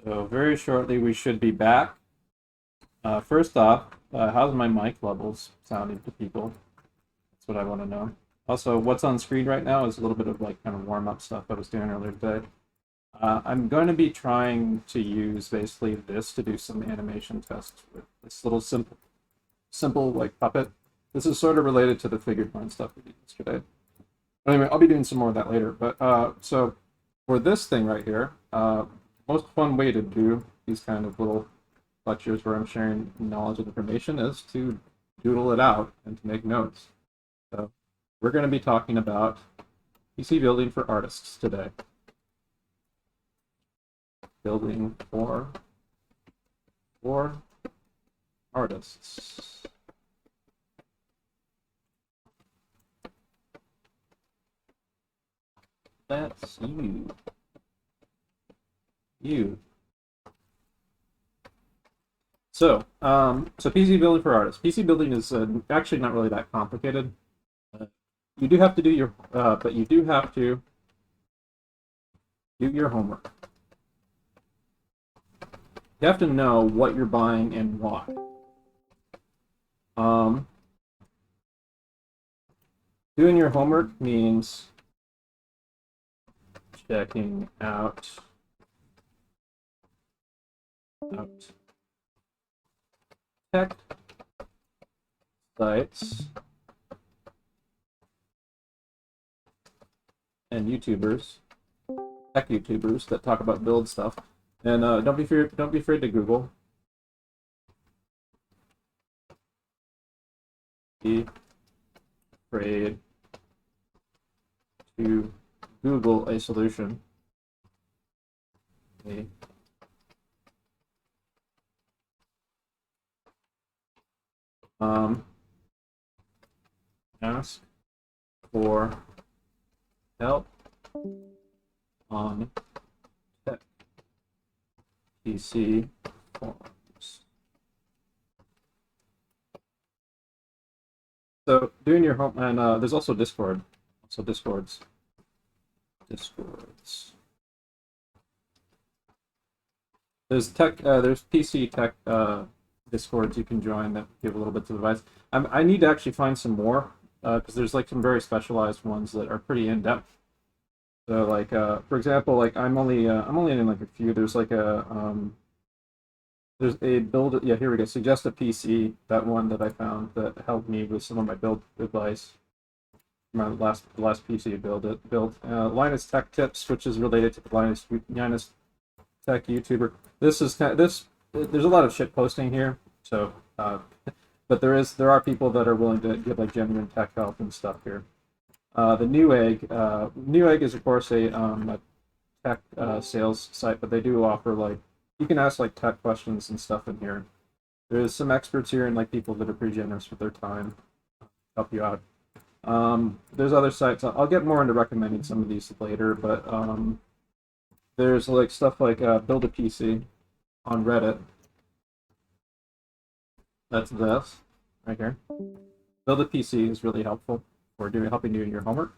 So very shortly we should be back. First off, how's my mic levels sounding to people? That's what I want to know. Also, what's on screen right now is a little bit of like kind of warm up stuff I was doing earlier today. I'm going to be trying to use basically this to do some animation tests with this little simple like puppet. This is sort of related to the figured point stuff we did yesterday. But anyway, I'll be doing some more of that later. But so for this thing right here, most fun way to do these kind of little lectures where I'm sharing knowledge and information is to doodle it out and to make notes. So we're going to be talking about PC building for artists today. Building for artists. That's you. You. So PC building for artists. PC building is actually not really that complicated. You do have to do your, but you do have to do your homework. You have to know what you're buying and why. Doing your homework means checking out tech sites and YouTubers, tech YouTubers that talk about build stuff. And don't be afraid to Google. Be afraid to Google a solution. Okay. Ask for help on tech PC forums. So doing your home, and there's also Discord. Also Discords. There's there's PC tech Discords you can join that give a little bit of advice. I need to actually find some more because there's like some very specialized ones that are pretty in depth. So like for example, like I'm only in like a few. There's like there's a build. Yeah, here we go. Suggest a PC. That one that I found that helped me with some of my build advice. My last PC built. Linus Tech Tips, which is related to the Linus Tech YouTuber. This is this. There's a lot of shit posting here, so but there are people that are willing to give like genuine tech help and stuff here. The Newegg is of course a tech sales site, but they do offer like you can ask like tech questions and stuff in here. There's some experts here and like people that are pretty generous with their time, help you out. There's other sites. I'll get more into recommending some of these later, but there's like stuff like Build a PC on Reddit. That's this right here. Build a PC is really helpful for helping you in your homework.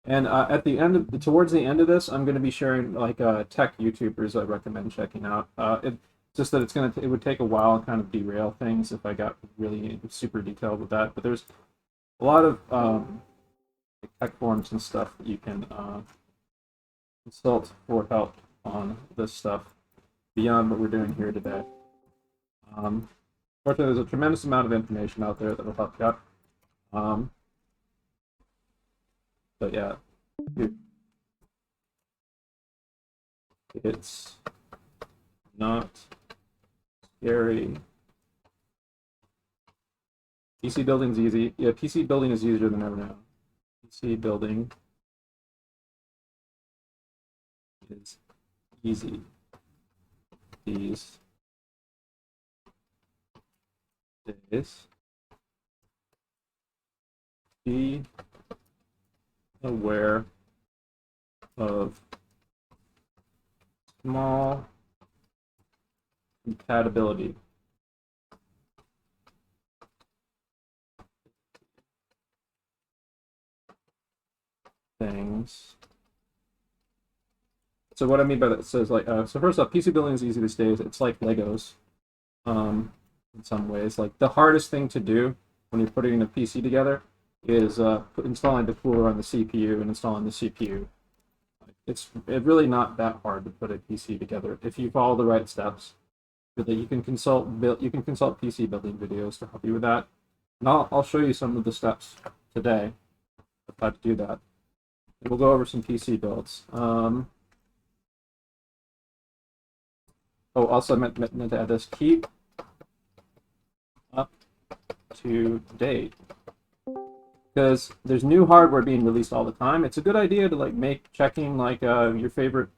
And at the end, towards the end of this, I'm going to be sharing like tech YouTubers I recommend checking out. It's just that it would take a while to kind of derail things if I got really super detailed with that. But there's a lot of tech forums and stuff that you can consult for help on this stuff beyond what we're doing here today. Fortunately, there's a tremendous amount of information out there that will help you out. But yeah, it's not scary. PC building's easy. Yeah, PC building is easier than ever now. PC building is easy these days. Be aware of small compatibility things So what I mean by that says like so first off, PC building is easy these days. It's like Legos, in some ways. Like the hardest thing to do when you're putting a PC together is installing the cooler on the CPU and installing the CPU. It's really not that hard to put a PC together if you follow the right steps. But you can consult PC building videos to help you with that. And I'll show you some of the steps today of how to do that. And we'll go over some PC builds. Oh, also I meant to add this: keep up to date, because there's new hardware being released all the time. It's a good idea to like make checking like your favorite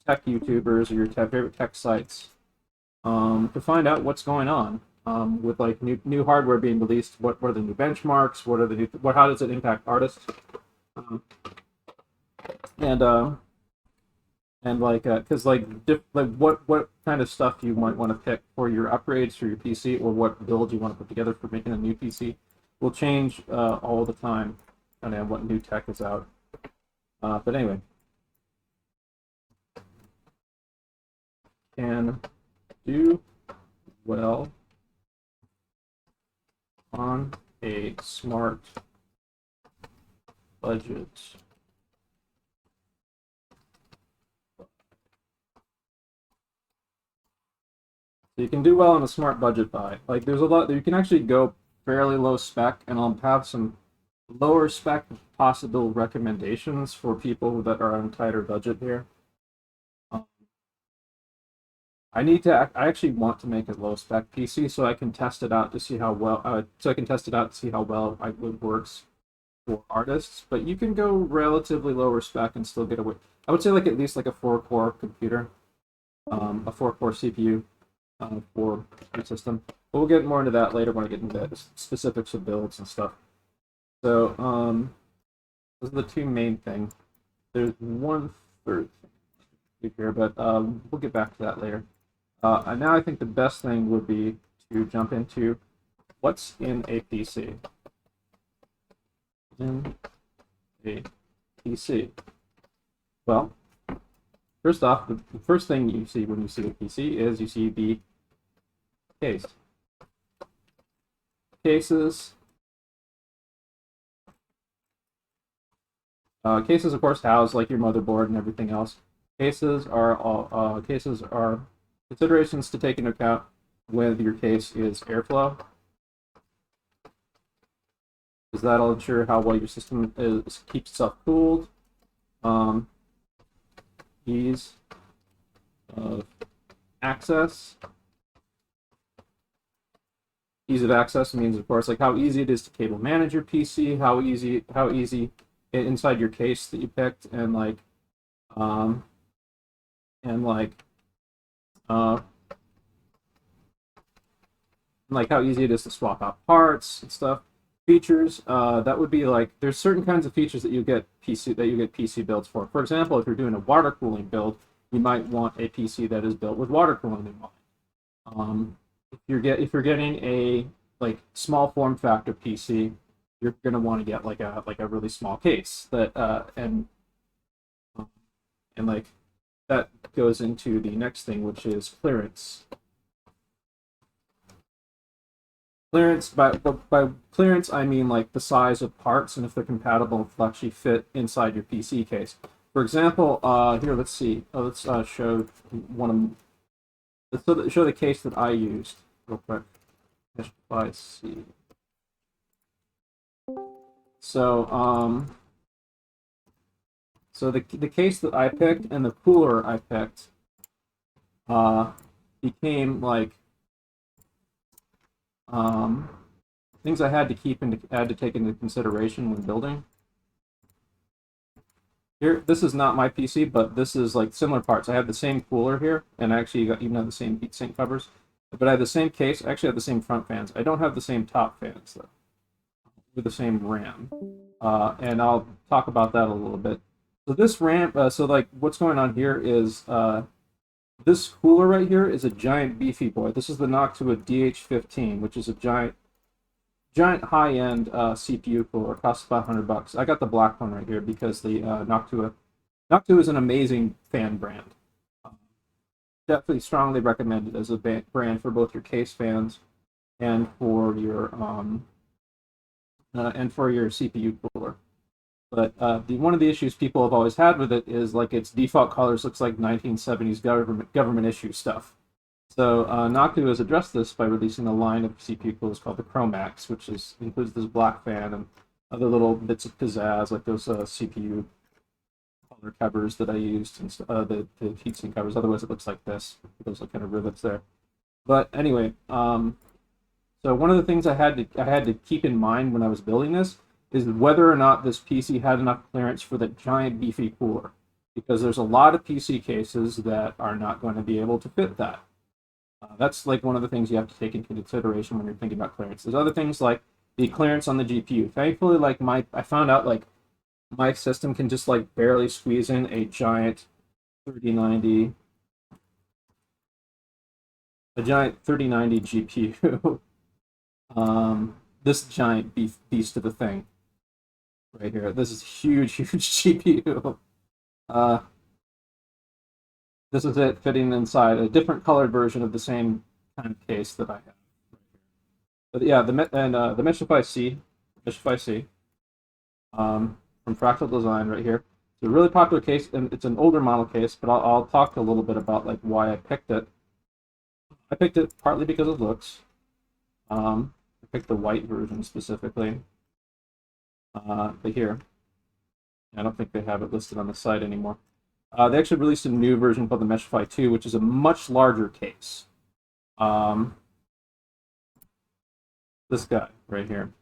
tech YouTubers or your favorite tech sites to find out what's going on with like new hardware being released. What are the new benchmarks? What are the new how does it impact artists? And like because like what kind of stuff you might want to pick for your upgrades for your PC, or what build you want to put together for making a new PC will change all the time, depending on what new tech is out. But anyway, can do well on a smart budget. So you can do well on a smart budget buy. Like there's a lot you can actually go fairly low spec, and I'll have some lower spec possible recommendations for people that are on tighter budget here. I actually want to make a low spec PC so I can test it out to see how well it works for artists. But you can go relatively lower spec and still get away. I would say like at least like a 4-core computer, a 4-core CPU for your system. But we'll get more into that later when I get into the specifics of builds and stuff. So those are the two main things. There's one third thing here, but we'll get back to that later. And now I think the best thing would be to jump into what's in a PC. In a PC. Well, first off, the first thing you see when you see a PC is you see the case. Cases. Cases, of course, house like your motherboard and everything else. Cases are considerations to take into account when your case is airflow, because that'll ensure how well your system keeps itself cooled. Ease of access. Ease of access means, of course, like how easy it is to cable manage your PC, how easy inside your case that you picked, and like how easy it is to swap out parts and stuff. Features, that would be like there's certain kinds of features that you get PC builds for. For example, if you're doing a water cooling build, you might want a PC that is built with water cooling in mind. If you're getting a like small form factor PC, you're gonna want to get like a really small case that and like that goes into the next thing, which is clearance. Clearance, by clearance, I mean like the size of parts and if they're compatible and will actually fit inside your PC case. For example, here, let's see. Let's show show the case that I used real quick. C. So, so the case that I picked and the cooler I picked became like things I had to take into consideration when building. Here, this is not my PC, but this is like similar parts. I have the same cooler here, and actually even have the same heatsink covers. But I have the same case. I actually have the same front fans. I don't have the same top fans though, with the same RAM. And I'll talk about that a little bit. So this RAM, so like what's going on here is this cooler right here is a giant beefy boy. This is the Noctua DH15, which is a giant high-end CPU cooler. It costs about $100. I got the black one right here because the Noctua Noctua is an amazing fan brand. Definitely strongly recommended as a brand for both your case fans and for your CPU cooler. But one of the issues people have always had with it is like its default colors looks like 1970s government issue stuff. So Noctua has addressed this by releasing a line of CPU coolers called the Chromax, which includes this black fan and other little bits of pizzazz, like those CPU color covers that I used, and the heatsink covers. Otherwise, it looks like this. Those kind of rivets there. But anyway, so one of the things I had to keep in mind when I was building this is whether or not this PC had enough clearance for the giant beefy cooler, because there's a lot of PC cases that are not going to be able to fit that. That's like one of the things you have to take into consideration when you're thinking about clearance. There's other things like the clearance on the GPU. Thankfully, like I found out like my system can just like barely squeeze in a giant 3090 GPU. This giant beast of a thing right here. This is huge GPU. This is it fitting inside a different colored version of the same kind of case that I have. But yeah, the Meshify C, from Fractal Design right here. It's a really popular case, and it's an older model case, but I'll talk a little bit about like why I picked it. I picked it partly because of looks. I picked the white version specifically. But here, I don't think they have it listed on the site anymore. They actually released a new version called the Meshify 2, which is a much larger case. This guy right here.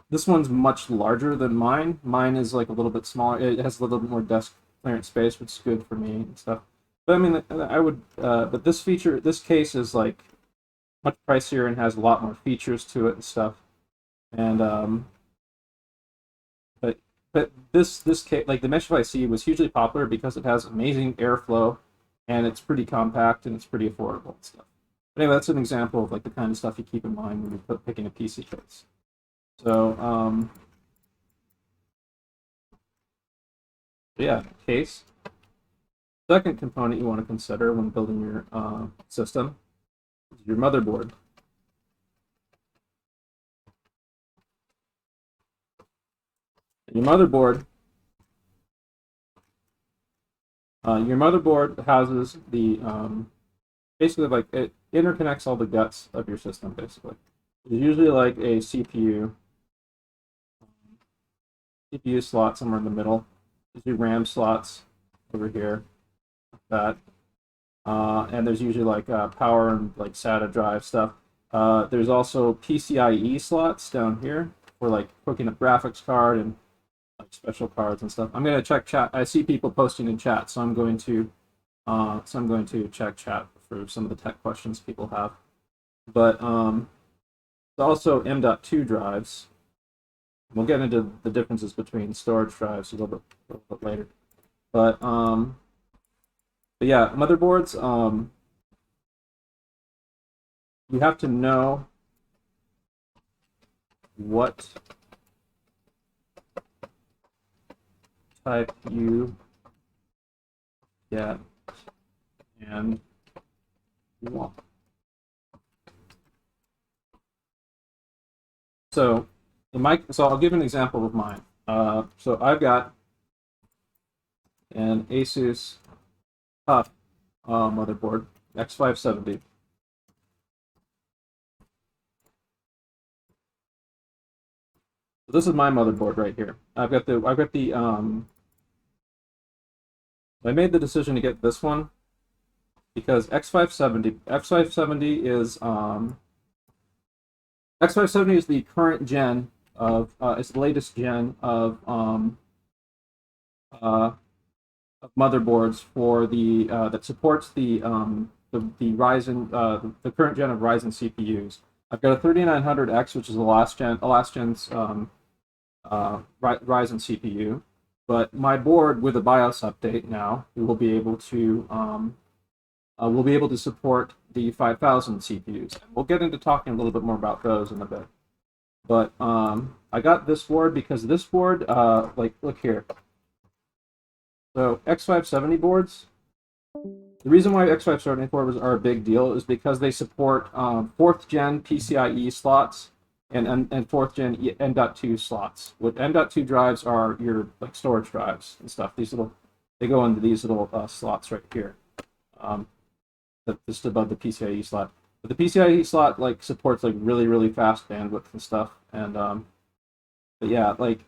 This one's much larger than mine. Mine is like a little bit smaller. It has a little bit more desk clearance space, which is good for me and stuff. But I mean, I would. But this case is like much pricier and has a lot more features to it and stuff. And but this case, like the Meshify C, was hugely popular because it has amazing airflow, and it's pretty compact and it's pretty affordable and stuff. But anyway, that's an example of like the kind of stuff you keep in mind when you're picking a PC case. So yeah, case. Second component you want to consider when building your system is your motherboard. Your motherboard houses the basically like it interconnects all the guts of your system. Basically, there's usually like a CPU slot somewhere in the middle. There's your RAM slots over here, like that, and there's usually like power and like SATA drive stuff. There's also PCIe slots down here for like hooking up graphics card and like special cards and stuff. I'm going to check chat. I see people posting in chat, so I'm going to check chat for some of the tech questions people have. But there's also M.2 drives. We'll get into the differences between storage drives a little bit later. But yeah, motherboards. You have to know what type you get and you want. So I'll give an example of mine. So I've got an Asus TUF motherboard, X570. So this is my motherboard right here. I made the decision to get this one because X570 is the current gen of it's the latest gen of motherboards for the that supports the Ryzen the current gen of Ryzen CPUs. I've got a 3900X, which is the last gen's Ryzen CPU, but my board with a BIOS update now will be able to support the 5000 CPUs. And we'll get into talking a little bit more about those in a bit. But I got this board because this board, like look here, So X570 boards. The reason why X570 boards are a big deal is because they support 4th gen PCIe slots and 4th gen M.2 slots. What M.2 drives are your like storage drives and stuff. These little, they go into these little slots right here, just above the PCIe slot. But the PCIe slot like supports like really fast bandwidth and stuff. And but yeah, like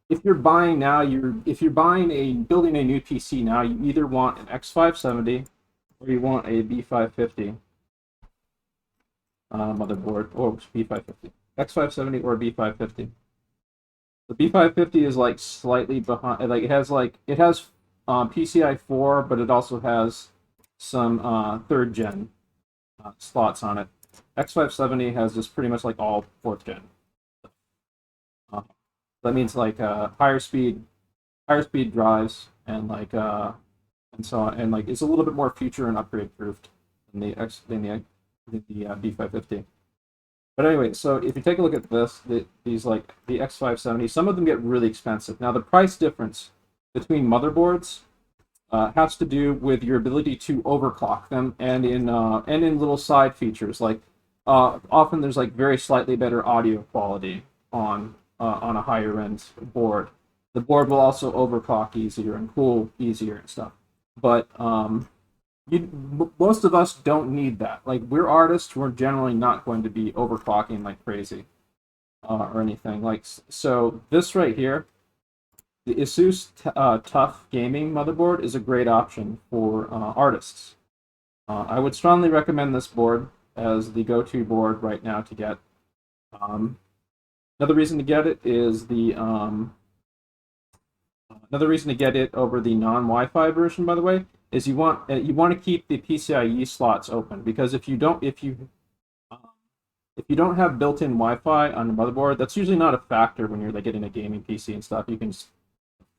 if you're buying now, building a new PC now, you either want an X570 or you want a B550 motherboard, or B550, X570 or B550. The B550 is like slightly behind. Like it has PCI 4, but it also has some 3rd gen slots on it. X570 has just pretty much like all 4th gen. That means like higher speed drives and like and so on, and like it's a little bit more future and upgrade proofed than the B550. But anyway, so if you take a look at this, these like the X570, some of them get really expensive. Now the price difference between motherboards has to do with your ability to overclock them, and in little side features like often there's like very slightly better audio quality on a higher end board. The board will also overclock easier and cool easier and stuff. But most of us don't need that. Like, we're artists, we're generally not going to be overclocking like crazy or anything. Like, so this right here, the Asus Tough Gaming motherboard is a great option for artists. I would strongly recommend this board as the go-to board right now to get. Another reason to get it is another reason to get it over the non-Wi-Fi version, by the way, is you want to keep the PCIe slots open, because if you don't have built-in Wi-Fi on the motherboard, that's usually not a factor when you're like getting a gaming PC and stuff. You can just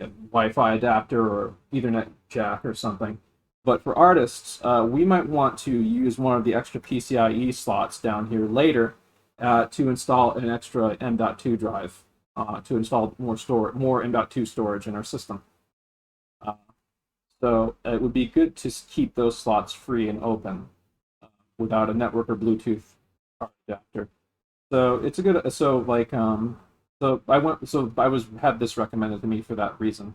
get a Wi-Fi adapter or Ethernet jack or something. But for artists, we might want to use one of the extra PCIe slots down here later to install an extra M.2 drive, to install more M.2 storage in our system. So it would be good to keep those slots free and open without a network or Bluetooth adapter. So it's a good. So like so I had this recommended to me for that reason.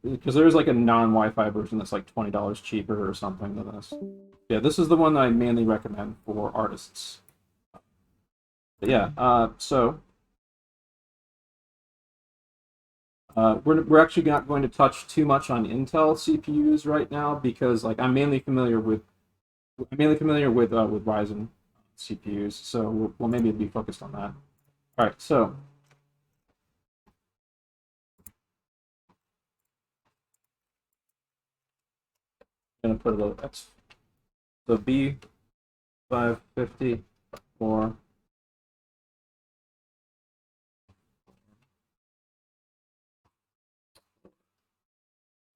Because there's like a non-Wi-Fi version that's like $20 cheaper or something than this. Yeah, this is the one that I mainly recommend for artists. But yeah, so we're actually not going to touch too much on Intel CPUs right now, because like I'm mainly familiar with Ryzen CPUs, so we'll maybe be focused on that. All right, so I'm gonna put a little X. So B550 or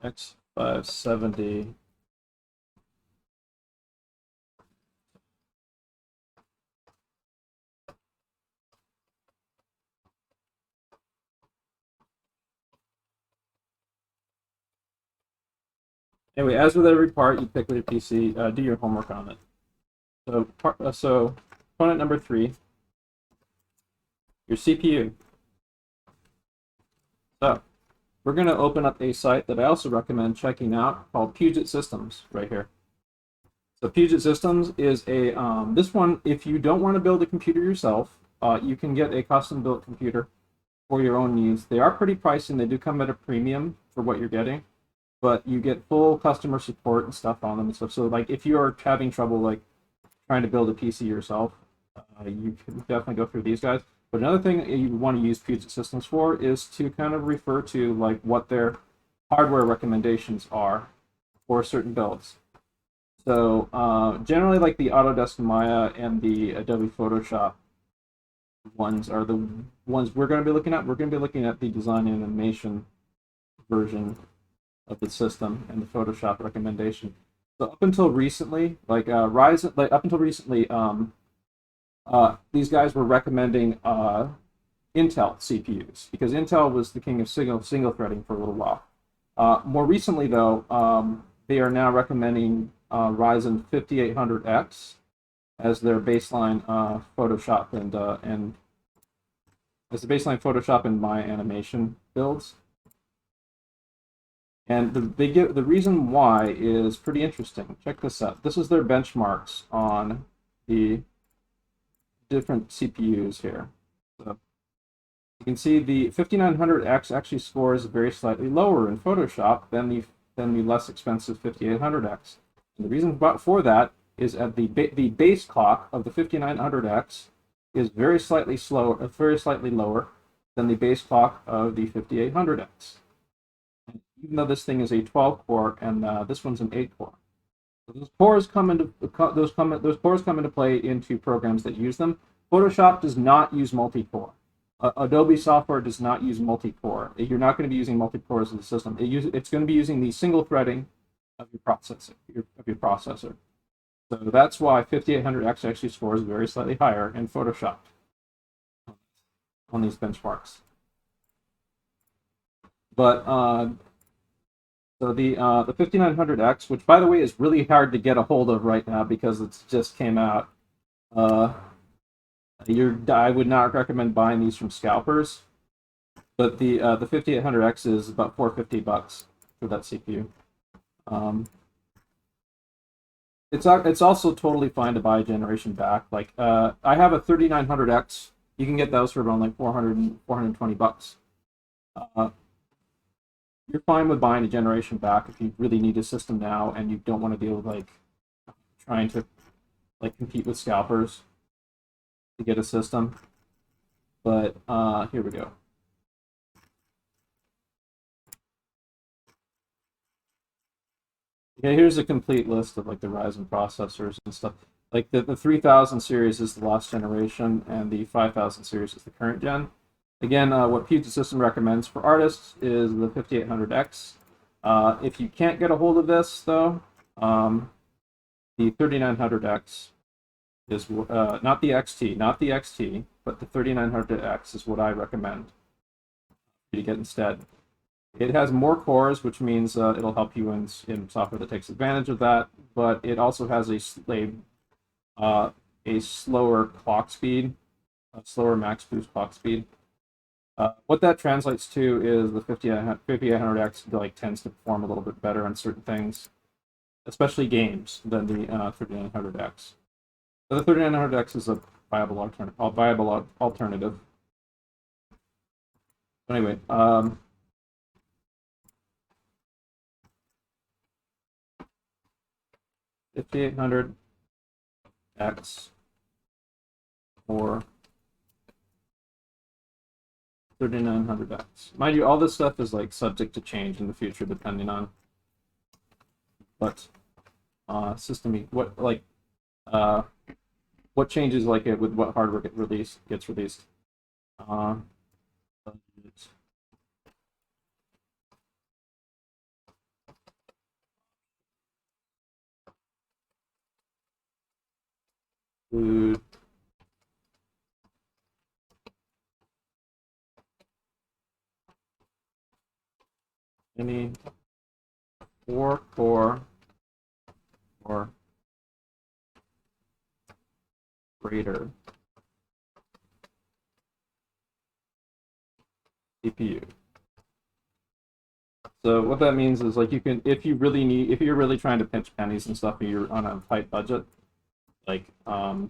X570 Anyway, as with every part you pick with your PC, do your homework on it. So component number 3, your CPU. So we're going to open up a site that I also recommend checking out called Puget Systems right here. So Puget Systems is a this one, if you don't want to build a computer yourself, you can get a custom built computer for your own needs. They are pretty pricey and they do come at a premium for what you're getting, but you get full customer support and stuff on them and stuff. So like if you are having trouble like trying to build a PC yourself, you can definitely go through these guys. But another thing you want to use Puget Systems for is to kind of refer to like what their hardware recommendations are for certain builds. So generally, like the Autodesk Maya and the Adobe Photoshop ones are the ones we're going to be looking at. We're going to be looking at the design and animation version of the system and the Photoshop recommendation. So up until recently, like these guys were recommending Intel CPUs, because Intel was the king of single threading for a little while. More recently, though, they are now recommending Ryzen 5800X as their baseline Photoshop and as the baseline Photoshop and my animation builds. And the reason why is pretty interesting. Check this out. This is their benchmarks on the different CPUs here. So you can see the 5900X actually scores very slightly lower in Photoshop than the less expensive 5800X. And the reason for that is that the base clock of the 5900X is very slightly lower than the base clock of the 5800X. Even though this thing is a 12-core and this one's an 8-core. So those cores come into play into programs that use them. Photoshop does not use multi-core. Adobe software does not use multi-core. You're not going to be using multi-cores in the system. It's going to be using the single threading of your processor. So that's why 5800X actually scores very slightly higher in Photoshop on these benchmarks. But so the 5900X, which by the way is really hard to get a hold of right now because it just came out. I would not recommend buying these from scalpers, but the 5800X is about $450 for that CPU. It's also totally fine to buy a generation back. Like I have a 3900X. You can get those for around like $420. You're fine with buying a generation back if you really need a system now and you don't want to deal with like trying to like compete with scalpers to get a system. But here we go. Yeah, here's a complete list of like the Ryzen processors and stuff. Like the 3000 series is the last generation and the 5000 series is the current gen. Again, what Puget System recommends for artists is the 5800X. If you can't get a hold of this, though, the 3900X is not the XT, but the 3900X is what I recommend you to get instead. It has more cores, which means it'll help you in software that takes advantage of that, but it also has a slower clock speed, a slower max boost clock speed. What that translates to is the 5800X like tends to perform a little bit better on certain things, especially games, than the 3900X. So the 3900X is a viable alternative. Anyway, 5800X or 3900X. Mind you, all this stuff is like subject to change in the future depending on what system what changes like it with what hardware gets released. Include any 4-core or greater CPU. So what that means is like you can, if you're really trying to pinch pennies and stuff, and you're on a tight budget, like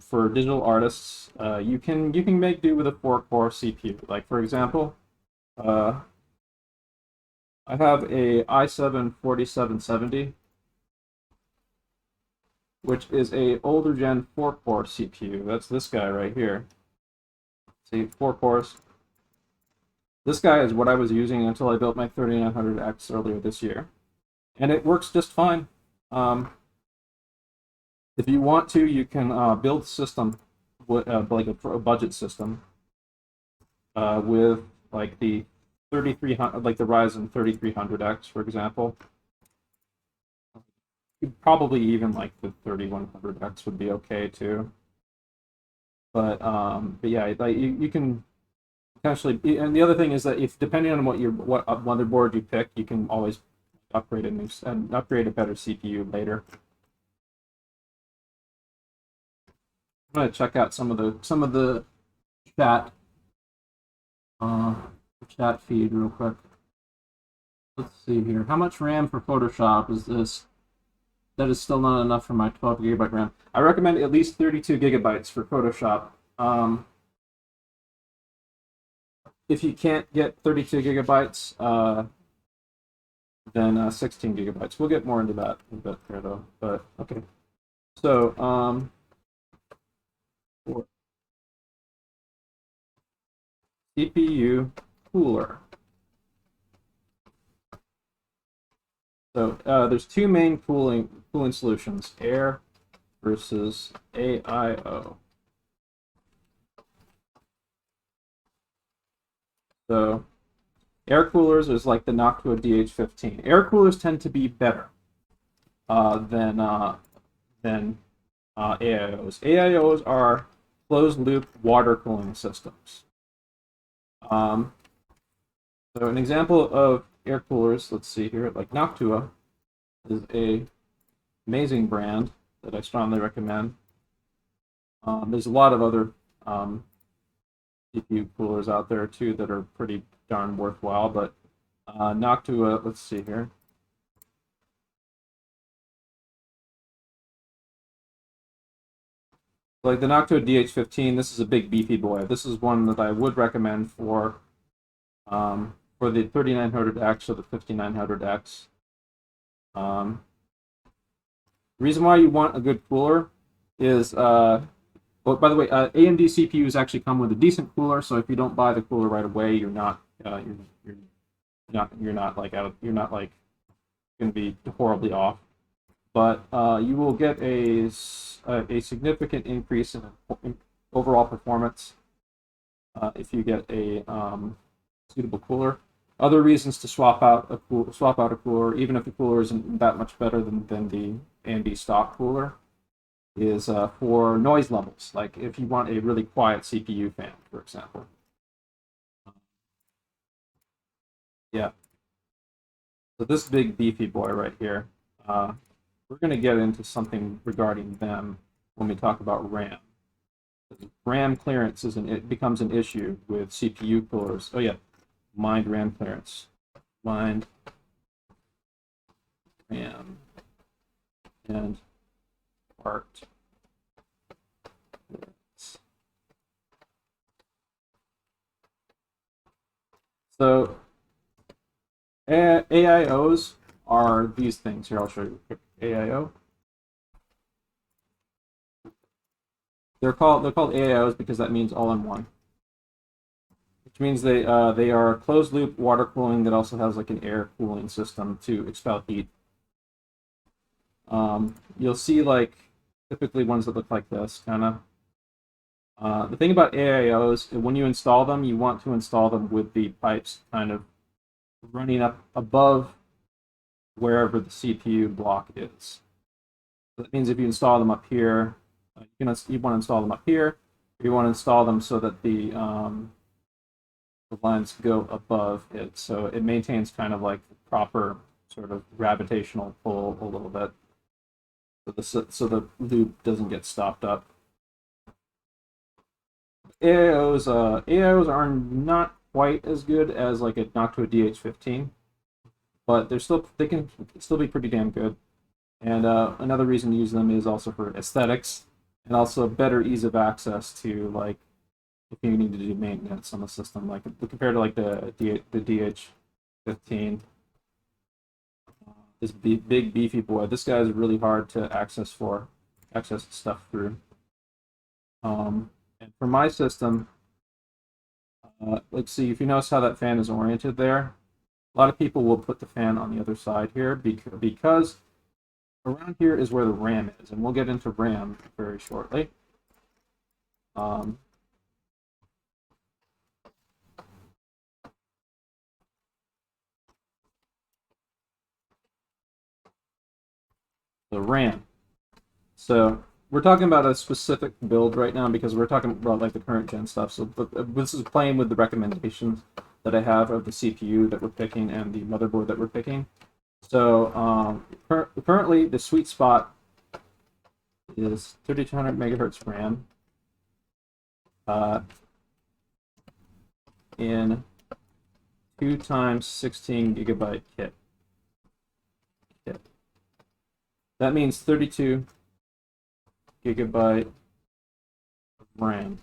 for digital artists, you can make do with a 4-core CPU. Like for example, I have a i7-4770, which is a older gen 4-core CPU. That's this guy right here. See, 4 cores. This guy is what I was using until I built my 3900X earlier this year, and it works just fine. If you want to, you can build a system with like a budget system with like the 3300, like the Ryzen 3300X, for example. Probably even like the 3100X would be okay too. But yeah, like you can potentially, and the other thing is that if depending on what motherboard you pick, you can always upgrade upgrade a better CPU later. I'm gonna check out some of the chat chat feed real quick. Let's see here. How much RAM for Photoshop is this? That is still not enough for my 12 gigabyte RAM. I recommend at least 32 gigabytes for Photoshop. If you can't get 32 gigabytes, then 16 gigabytes. We'll get more into that a bit here, though. But okay. So, for CPU cooler. So there's two main cooling solutions: air versus AIO. So air coolers is like the Noctua DH15. Air coolers tend to be better than AIOs. AIOs are closed-loop water cooling systems. So an example of air coolers, let's see here, like Noctua is a amazing brand that I strongly recommend. There's a lot of other CPU coolers out there too that are pretty darn worthwhile, but Noctua, let's see here. Like the Noctua DH15, this is a big beefy boy. This is one that I would recommend for the 3900X or the 5900X. The reason why you want a good cooler is, well, by the way, AMD CPUs actually come with a decent cooler. So if you don't buy the cooler right away, you're not going to be horribly off. But you will get a significant increase in overall performance if you get a suitable cooler. Other reasons to swap out a cooler, even if the cooler isn't that much better than the AMD stock cooler, is for noise levels. Like if you want a really quiet CPU fan, for example. Yeah. So this big beefy boy right here, we're going to get into something regarding them when we talk about RAM. RAM clearance becomes an issue with CPU coolers. Oh yeah, mind RAM clearance. Mind RAM and part clearance. So AIOs are these things. Here, I'll show you a quick AIO. They're called AIOs because that means all in one. Which means they are closed loop water cooling that also has like an air cooling system to expel heat. You'll see like typically ones that look like this kind of. The thing about AIOs, when you install them, you want to install them with the pipes kind of running up above wherever the CPU block is. So that means if you install them up here, you want to install them up here. You want to install them so that the lines go above it, so it maintains kind of like the proper sort of gravitational pull a little bit, so the loop doesn't get stopped up. AIOs are not quite as good as like a Noctua DH15, but they can still be pretty damn good. And another reason to use them is also for aesthetics and also better ease of access to like if you need to do maintenance on the system, like compared to like the DH15. This big beefy boy. This guy is really hard to access stuff through. And for my system, let's see if you notice how that fan is oriented there. A lot of people will put the fan on the other side here because around here is where the RAM is, and we'll get into RAM very shortly. The RAM. So we're talking about a specific build right now because we're talking about like the current gen stuff. So this is playing with the recommendations that I have of the CPU that we're picking and the motherboard that we're picking. So currently the sweet spot is 3200 megahertz RAM in 2 times 16 gigabyte kit. That means 32 gigabyte of RAM.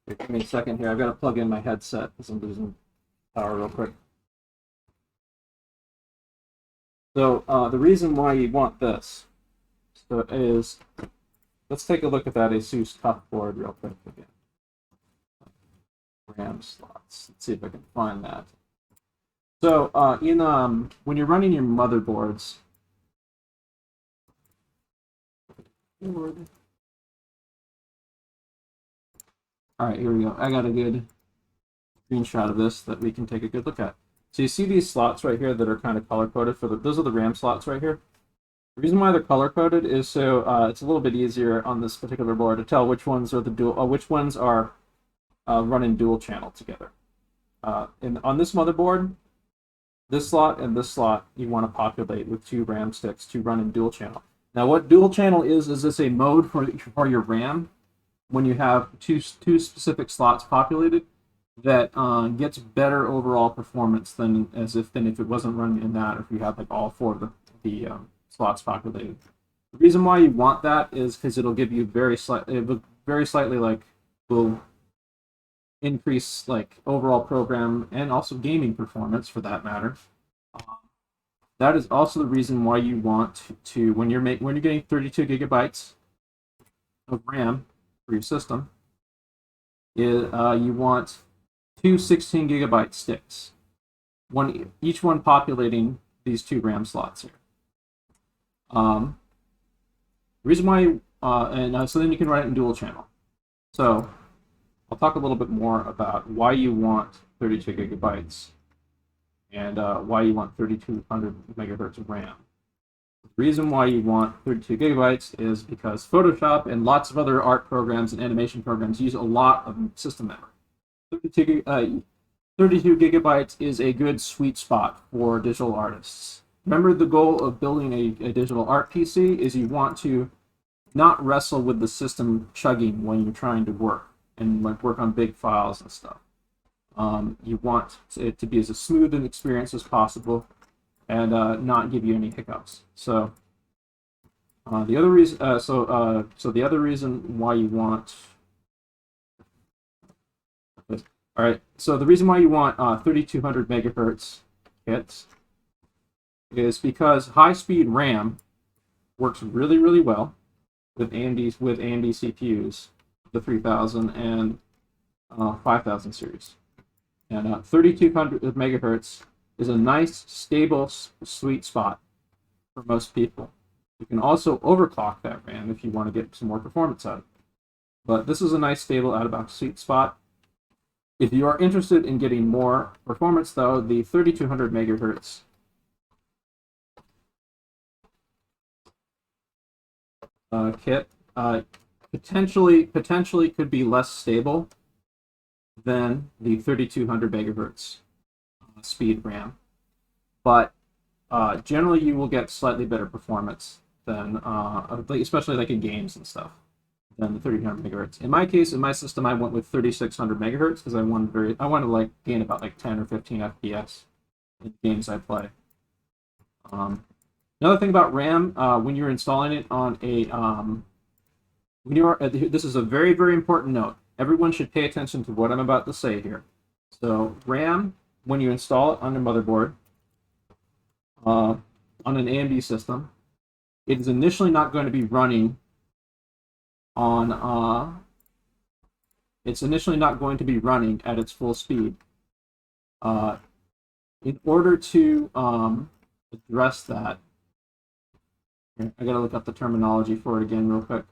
Give me a second here. I've got to plug in my headset because I'm losing power real quick. So the reason why you want this is, let's take a look at that ASUS Tough board real quick again. RAM slots. Let's see if I can find that. So when you're running your motherboards, all right, here we go. I got a good screenshot of this that we can take a good look at. So you see these slots right here that are kind of color coded for those are the RAM slots right here. The reason why they're color coded is so it's a little bit easier on this particular board to tell which ones are the dual, which ones are running dual channel together. On this motherboard, this slot and this slot you want to populate with 2 RAM sticks to run in dual channel. Now, what dual channel is this a mode for your RAM when you have two specific slots populated that gets better overall performance than if it wasn't running in that, if you have like all 4 of the slots populated. The reason why you want that is because it'll give you very slightly like will increase like overall program and also gaming performance for that matter. That is also the reason why you want to when you're getting 32 gigabytes of RAM for your system, you want 2 16 gigabyte sticks, each one populating these 2 RAM slots here. The reason why, so then you can run it in dual channel. So I'll talk a little bit more about why you want 32 gigabytes and why you want 3200 megahertz of RAM. The reason why you want 32 gigabytes is because Photoshop and lots of other art programs and animation programs use a lot of system memory. 32 gigabytes is a good sweet spot for digital artists. Remember, the goal of building a digital art PC is you want to not wrestle with the system chugging when you're trying to work and like work on big files and stuff. You want it to be as smooth an experience as possible and not give you any hiccups. So the other reason, the other reason why you want, all right. So the reason why you want 3200 megahertz kits is because high-speed RAM works really, really well with AMD CPUs, the 3000 and 5000 series. And 3200 megahertz is a nice, stable, sweet spot for most people. You can also overclock that RAM if you want to get some more performance out of it. But this is a nice, stable, out-of-box sweet spot. If you are interested in getting more performance, though, the 3200 megahertz kit potentially could be less stable than the 3200 megahertz speed RAM, but generally you will get slightly better performance than, especially like in games and stuff, than the 3200 megahertz. In my case, in my system, I went with 3600 megahertz because I wanted to like gain about like 10 or 15 FPS in the games I play. Another thing about RAM, when you're installing it on a, this is a very, very important note. Everyone should pay attention to what I'm about to say here. So RAM, when you install it on a motherboard, on an AMD system, it is initially not going to be running on, it's initially not going to be running at its full speed. In order to address that, I gotta look up the terminology for it again real quick.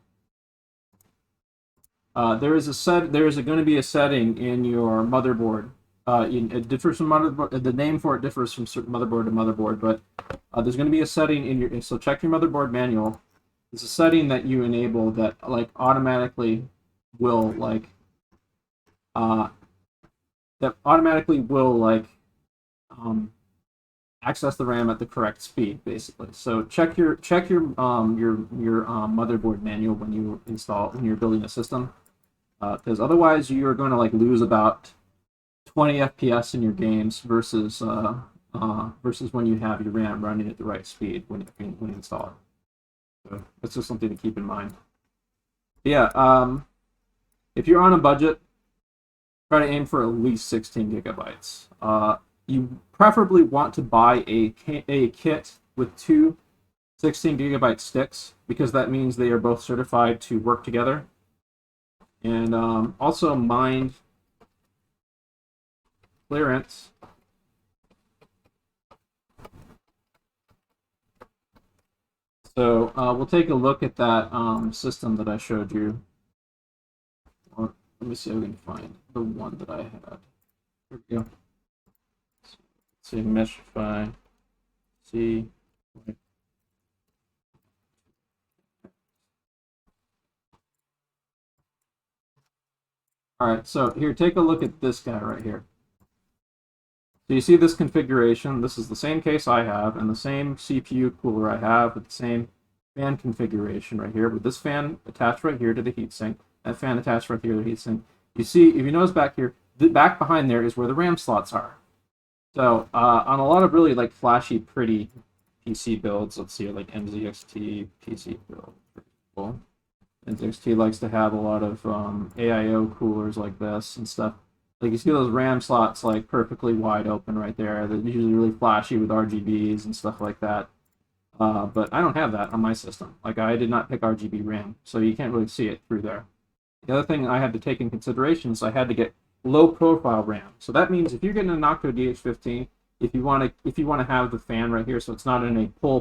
There is going to be a setting in your motherboard. It differs from motherboard. The name for it differs from certain motherboard to motherboard, but there's going to be a setting in your. So check your motherboard manual there's a setting that you enable that like automatically will like access the RAM at the correct speed, basically. So check your motherboard manual when you're building a system, because otherwise you are going to like lose about 20 FPS in your games versus when you have your RAM running at the right speed when you install it. So that's just something to keep in mind. Yeah, if you're on a budget, try to aim for at least 16 gigabytes. You preferably want to buy a kit with two 16 gigabyte sticks, because that means they are both certified to work together. And also mind clearance. So we'll take a look at that system that I showed you. Or, let me see if I can find the one that I had. Here we go. Let's see, Meshify. See. All right, so here, take a look at this guy right here. So you see this configuration. This is the same case I have and the same CPU cooler I have with the same fan configuration right here, with this fan attached right here to the heatsink, that fan attached right here to the heatsink. You see, if you notice back here, the back behind there is where the RAM slots are. So on a lot of really like flashy, pretty PC builds, let's see, like MZXT PC build, for example. MZXT likes to have a lot of AIO coolers like this and stuff. Like you see those RAM slots like perfectly wide open right there. They're usually really flashy with RGBs and stuff like that. But I don't have that on my system. Like I did not pick RGB RAM, so you can't really see it through there. The other thing I had to take in consideration is I had to get low profile RAM. So that means if you're getting a Noctua DH15, if you want to have the fan right here, so it's not in a pull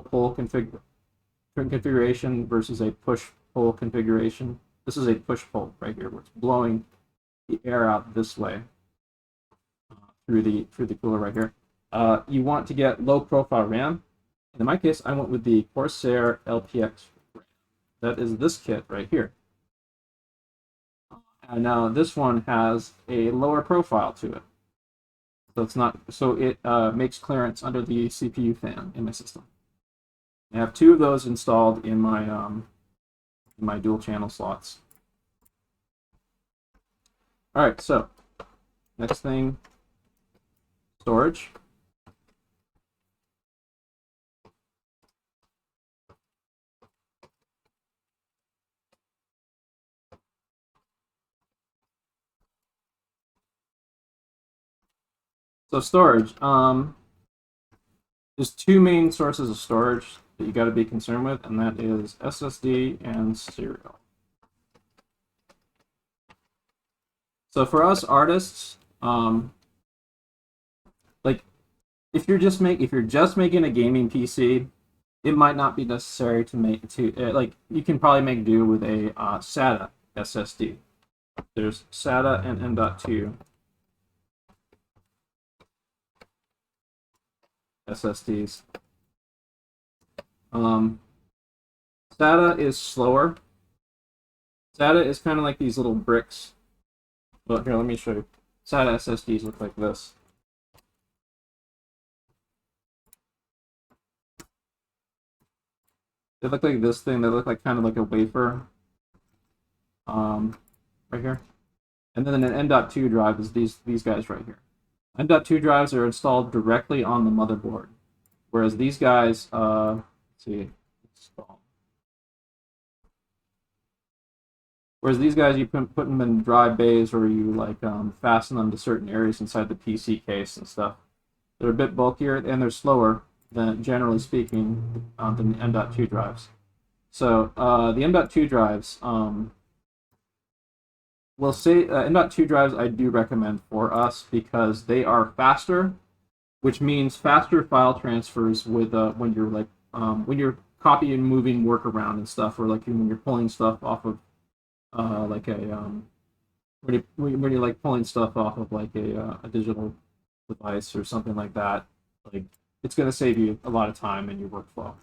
configuration versus a push-pull configuration. This is a push-pull right here, where it's blowing the air out this way through the cooler right here. You want to get low profile RAM. In my case, I went with the Corsair LPX RAM. That is this kit right here. And now this one has a lower profile to it, so it's not it makes clearance under the CPU fan in my system. I have two of those installed in my dual channel slots. All right, so next thing, storage. So storage, there's two main sources of storage that you got to be concerned with, and that is SSD and serial. So for us artists, like if you're just making a gaming PC, it might not be necessary to make like you can probably make do with a SATA SSD. There's SATA and M.2 SSDs. SATA is slower. SATA is kind of like these little bricks. Well, here, let me show you. SATA SSDs look like this. They look like this thing. They look like kind of like a wafer. Right here. And then an M.2 drive is these guys right here. M.2 drives are installed directly on the motherboard, whereas these guys, let's see, whereas these guys you put them in drive bays, or you like fasten them to certain areas inside the PC case and stuff. They're a bit bulkier and they're slower than, generally speaking, than the M.2 drives. So the M.2 drives, we'll say M.2 drives I do recommend for us because they are faster, which means faster file transfers with when you're like when you're copying and moving work around and stuff, or like when you're pulling stuff off of like a when you're like pulling stuff off of like a digital device or something like that. Like it's going to save you a lot of time in your workflow.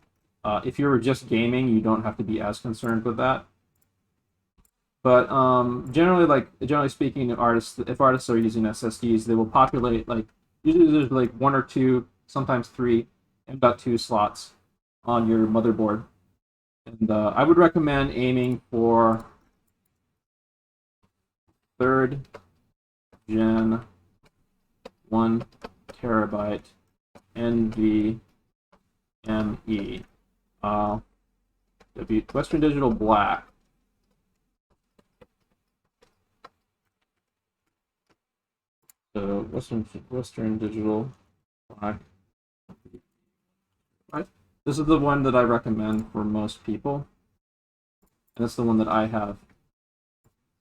If you were just gaming, you don't have to be as concerned with that. But generally speaking, if artists are using SSDs, they will populate like usually there's like 1 or 2, sometimes 3 M.2 slots on your motherboard, and I would recommend aiming for 3rd gen 1 terabyte NVMe. Western Digital Black. So Western Digital Black. Right. This is the one that I recommend for most people, and that's the one that I have.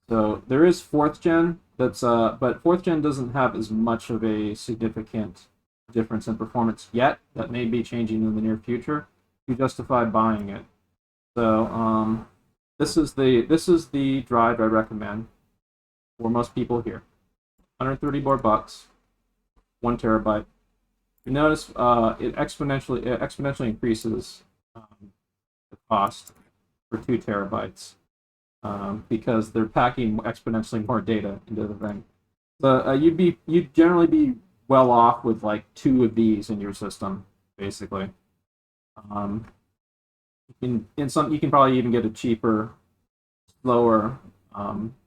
So there is 4th gen but 4th gen doesn't have as much of a significant difference in performance yet. That may be changing in the near future to justify buying it. So this is the drive I recommend for most people here. 130 more bucks, 1 terabyte. You notice it exponentially increases the cost for 2 terabytes because they're packing exponentially more data into the thing. So you'd generally be well off with like 2 of these in your system, basically. You can probably even get a cheaper, slower M.2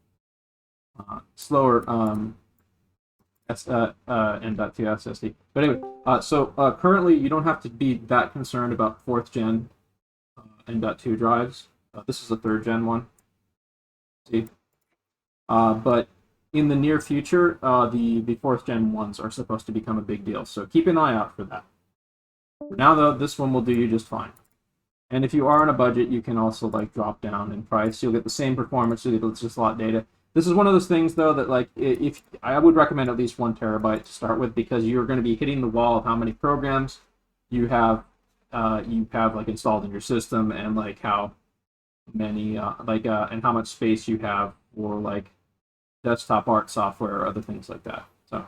SSD. But anyway, currently you don't have to be that concerned about 4th gen M.2 drives. This is a 3rd gen one. See, but in the near future, the 4th gen ones are supposed to become a big deal. So keep an eye out for that. For now, though, this one will do you just fine. And if you are on a budget, you can also like drop down in price. You'll get the same performance. You'll get just a lot of data. This is one of those things, though, that like if I would recommend at least 1 terabyte to start with, because you're going to be hitting the wall of how many programs you have like installed in your system, and like how many and how much space you have for like desktop art software or other things like that. So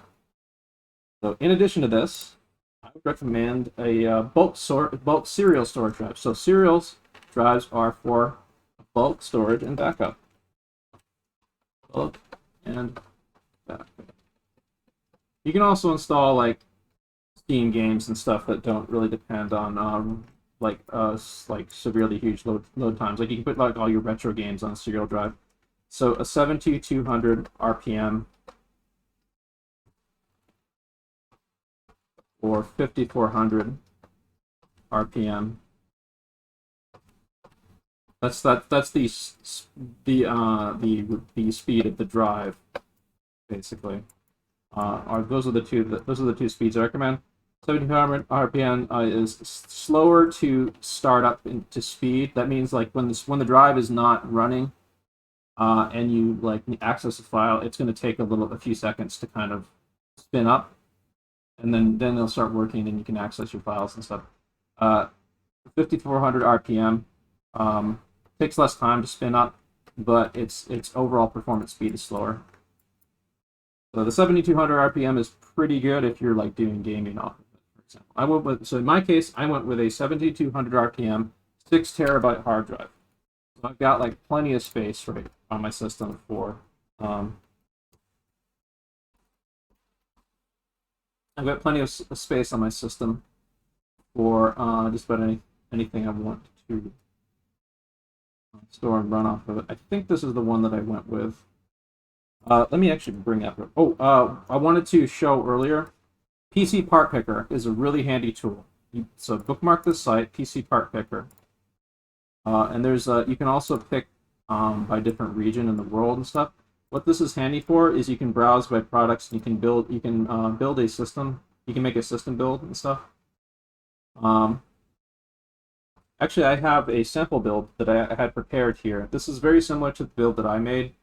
in addition to this, I would recommend a bulk serial storage drive. So serials drives are for bulk storage and backup. Bulk and backup. You can also install like Steam games and stuff that don't really depend on like severely huge load times. Like you can put like all your retro games on a serial drive. So a 7200 RPM or 5400 RPM. That's the speed of the drive, basically. Those are the two speeds I recommend. 7200 RPM is slower to start up into speed. That means like when the drive is not running, and you like access a file, it's going to take a few seconds to kind of spin up, and then it'll start working, and you can access your files and stuff. 5400 RPM takes less time to spin up, but its overall performance speed is slower. So the 7200 RPM is pretty good if you're like doing gaming off of it, for example. So in my case, I went with a 7200 RPM 6 terabyte hard drive. So I've got like plenty of space right on my system for I've got plenty of space on my system for just about anything I want to store and run off of it. I think this is the one that I went with. Let me actually bring up. I wanted to show earlier. PC Part Picker is a really handy tool. So bookmark this site, PC Part Picker, and there's you can also pick by different region in the world and stuff. What this is handy for is you can browse by products. And you can build a system. You can make a system build and stuff. Actually, I have a sample build that I had prepared here. This is very similar to the build that I made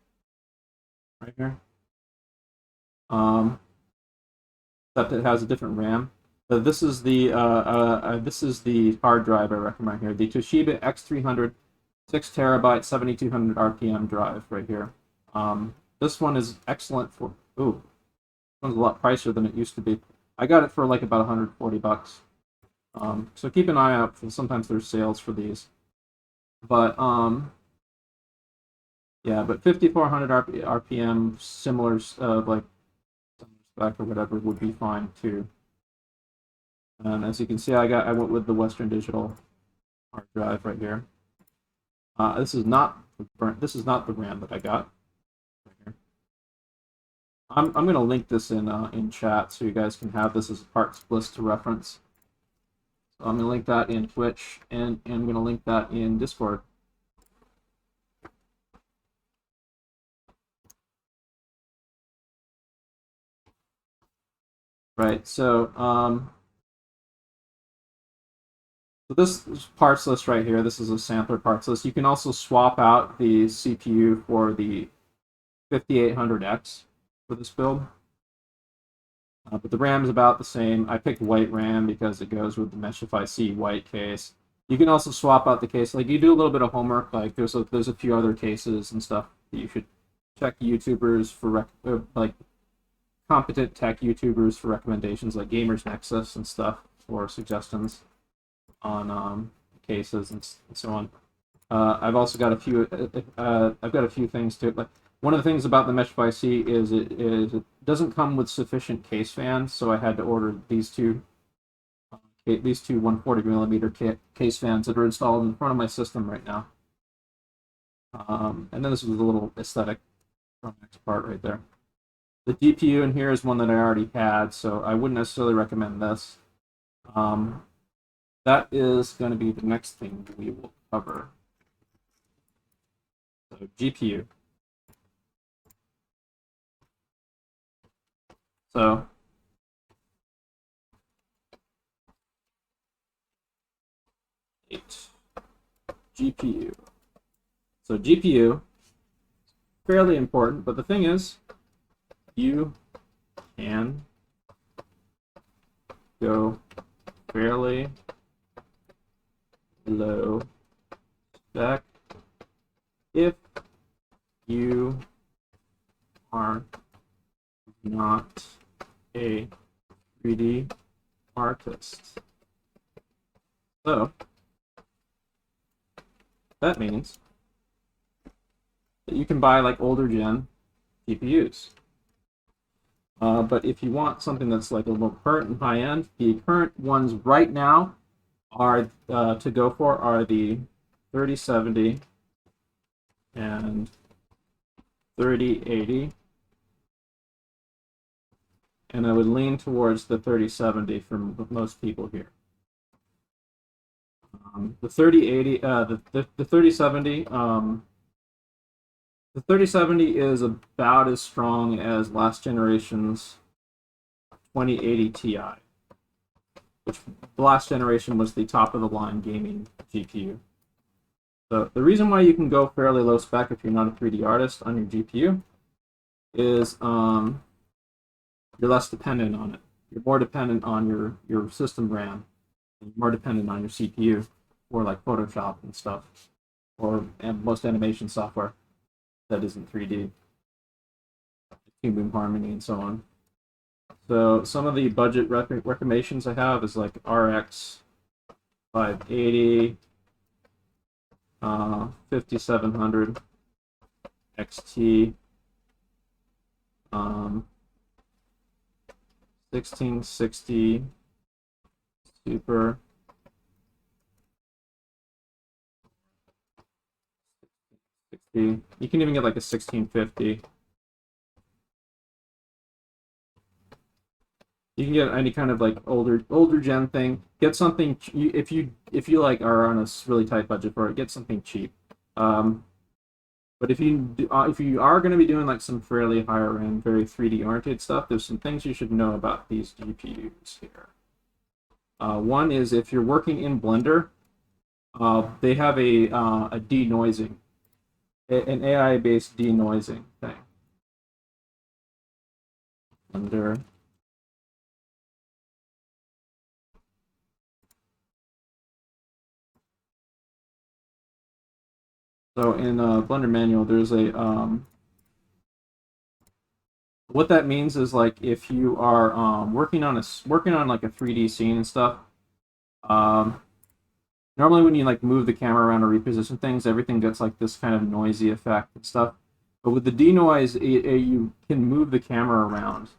right here. Except it has a different RAM. This is the hard drive I recommend here. The Toshiba X300 6 terabyte 7200 RPM drive right here. This one is excellent for. Ooh, this one's a lot pricier than it used to be. I got it for like about 140 bucks. So keep an eye out for sometimes there's sales for these. But yeah, but 5400 RPM, similar like spec or whatever would be fine too. And as you can see, I went with the Western Digital hard drive right here. This is not the brand that I got. Right here. I'm gonna link this in chat so you guys can have this as a parts list to reference. So I'm gonna link that in Twitch and I'm gonna link that in Discord. Right. So so this parts list right here, this is a sampler parts list. You can also swap out the CPU for the 5800X for this build. But the RAM is about the same. I picked white RAM because it goes with the Meshify C white case. You can also swap out the case. Like you do a little bit of homework. Like there's a few other cases and stuff that you should check YouTubers for like competent tech YouTubers for recommendations, like Gamers Nexus and stuff for suggestions on cases and so on. I've also got a few. I've got a few things too. Like one of the things about the Meshify C is it doesn't come with sufficient case fans, so I had to order these two 140 millimeter case fans that are installed in front of my system right now. And then this was a little aesthetic next part right there. The GPU in here is one that I already had, so I wouldn't necessarily recommend this. That is going to be the next thing we will cover. So GPU. So GPU. So GPU, fairly important, but the thing is, you can go fairly low spec if you are not a 3D artist. So that means that you can buy like older gen GPUs. But if you want something that's like a little current and high end, the current ones right now are to go for are the 3070 and 3080. And I would lean towards the 3070 for most people here. The 3080, the 3070, the 3070 is about as strong as last generation's 2080 Ti, which the last generation was the top of the line gaming GPU. So the reason why you can go fairly low spec if you're not a 3D artist on your GPU is you're less dependent on it. You're more dependent on your system RAM. You're more dependent on your CPU for like Photoshop and stuff, or most animation software that isn't 3D, Toon Boom Harmony and so on. So some of the budget recommendations I have is like RX 580, 5700 XT, 1660 Super, 60. You can even get like a 1650. You can get any kind of like older gen thing. Get something if you like are on a really tight budget for it. Get something cheap. But if you are going to be doing like some fairly higher end, very 3D oriented stuff, there's some things you should know about these GPUs here. One is if you're working in Blender, they have a denoising, an AI-based denoising thing. Blender. So in Blender manual, there's a what that means is like if you are working on like a 3D scene and stuff, Normally when you like move the camera around or reposition things, everything gets like this kind of noisy effect and stuff. But with the denoise, you can move the camera around.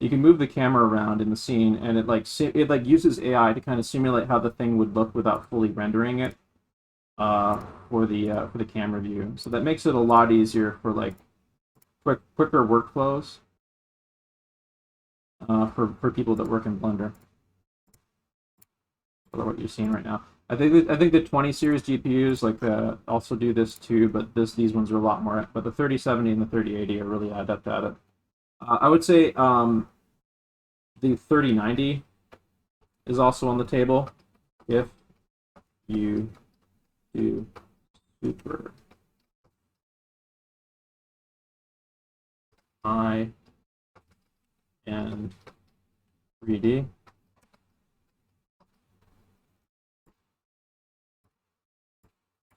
You can move the camera around in the scene, and it uses AI to kind of simulate how the thing would look without fully rendering it for the camera view. So that makes it a lot easier for like quicker workflows for people that work in Blender. What you're seeing right now. I think the 20 series GPUs also do this too, but these ones are a lot more. But the 3070 and the 3080 are really adept at it. I would say the 3090 is also on the table if you do super high and 3D.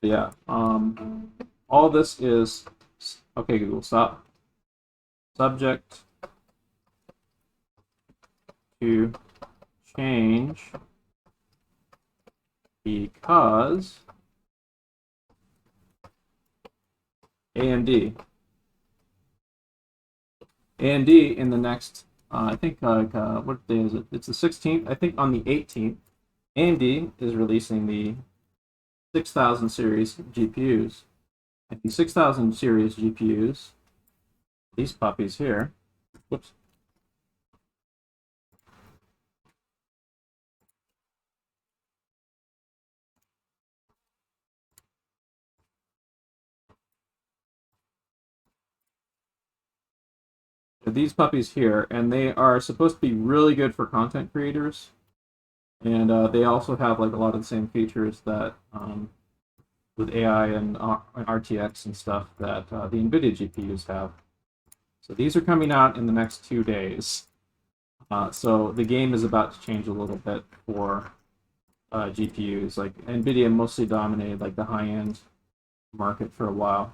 Yeah. All this is okay. Google, stop. Subject to change because AMD in the next I think what day is it? It's the 16th. I think on the 18th, AMD is releasing the 6000 series GPUs. And the 6000 series GPUs, these puppies here. Whoops. These puppies here, and they are supposed to be really good for content creators. And they also have like a lot of the same features that with AI and RTX and stuff that the NVIDIA GPUs have. So these are coming out in the next 2 days. So the game is about to change a little bit for GPUs. Like NVIDIA mostly dominated like the high-end market for a while,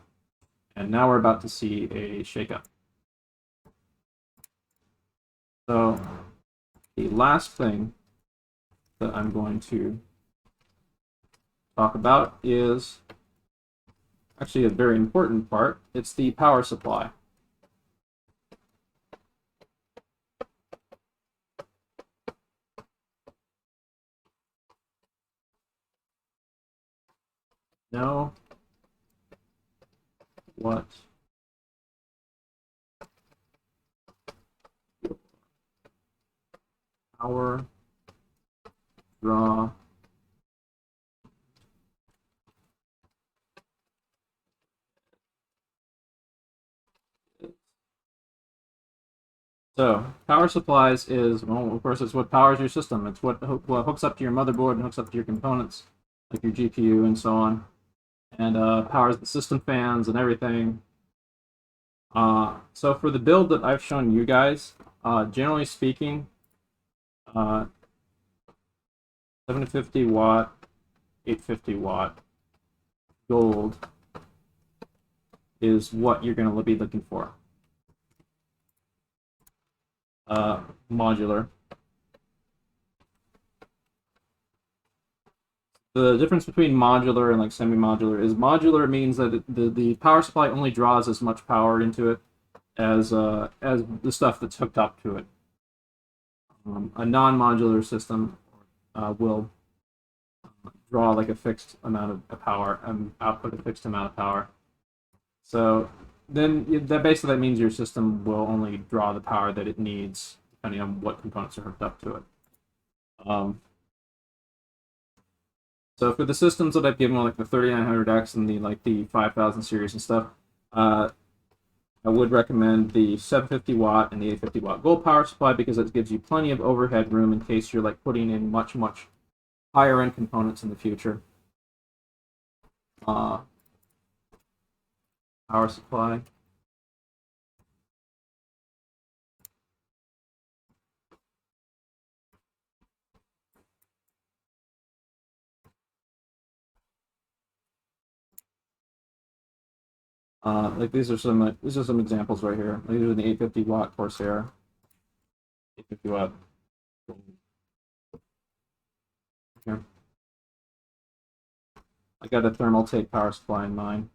and now we're about to see a shakeup. So the last thing that I'm going to talk about is actually a very important part. It's the power supply. Know what power draw is. So power supplies is, well, of course, it's what powers your system. It's what hooks up to your motherboard and hooks up to your components, like your GPU and so on, and powers the system fans and everything. So for the build that I've shown you guys, generally speaking, 750 watt, 850 watt gold is what you're going to be looking for. Modular. The difference between modular and like semi-modular is modular means that the power supply only draws as much power into it as the stuff that's hooked up to it. A non-modular system will draw like a fixed amount of power and output a fixed amount of power. So then that basically means your system will only draw the power that it needs depending on what components are hooked up to it. So for the systems that I've given, like the 3900X and the 5000 series and stuff, I would recommend the 750 watt and the 850 watt gold power supply because it gives you plenty of overhead room in case you're like putting in much higher end components in the future. Power supply. Like these are some examples right here. These are the 850 watt Corsair, 850 watt. Here. I got a thermal tape power supply in mine.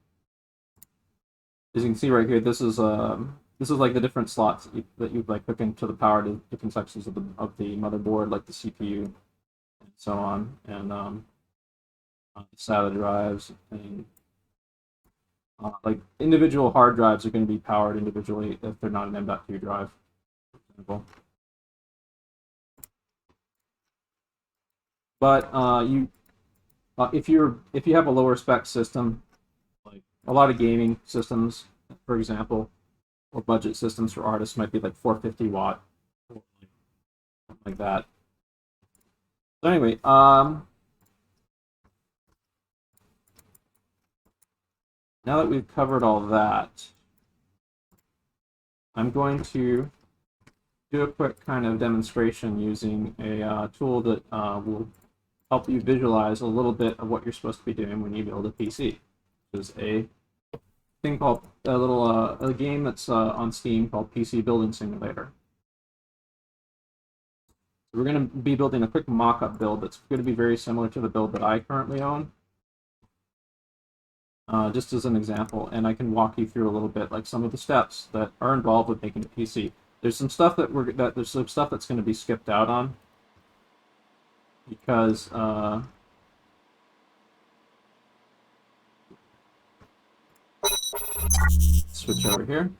As you can see right here, this is like the different slots that you like hook into the power to different sections of the motherboard, like the CPU and so on, and the SATA drives and like individual hard drives are going to be powered individually if they're not an M.2 drive, for example. But if you have a lower spec system, like a lot of gaming systems, for example, or budget systems for artists might be like 450 watt, or something like that. So anyway, now that we've covered all that, I'm going to do a quick kind of demonstration using a tool that will help you visualize a little bit of what you're supposed to be doing when you build a PC. There's a thing called a game that's on Steam called PC Building Simulator. So we're going to be building a quick mock-up build that's going to be very similar to the build that I currently own. Just as an example, and I can walk you through a little bit, like some of the steps that are involved with making a PC. There's some stuff there's some stuff that's going to be skipped out on because switch over here.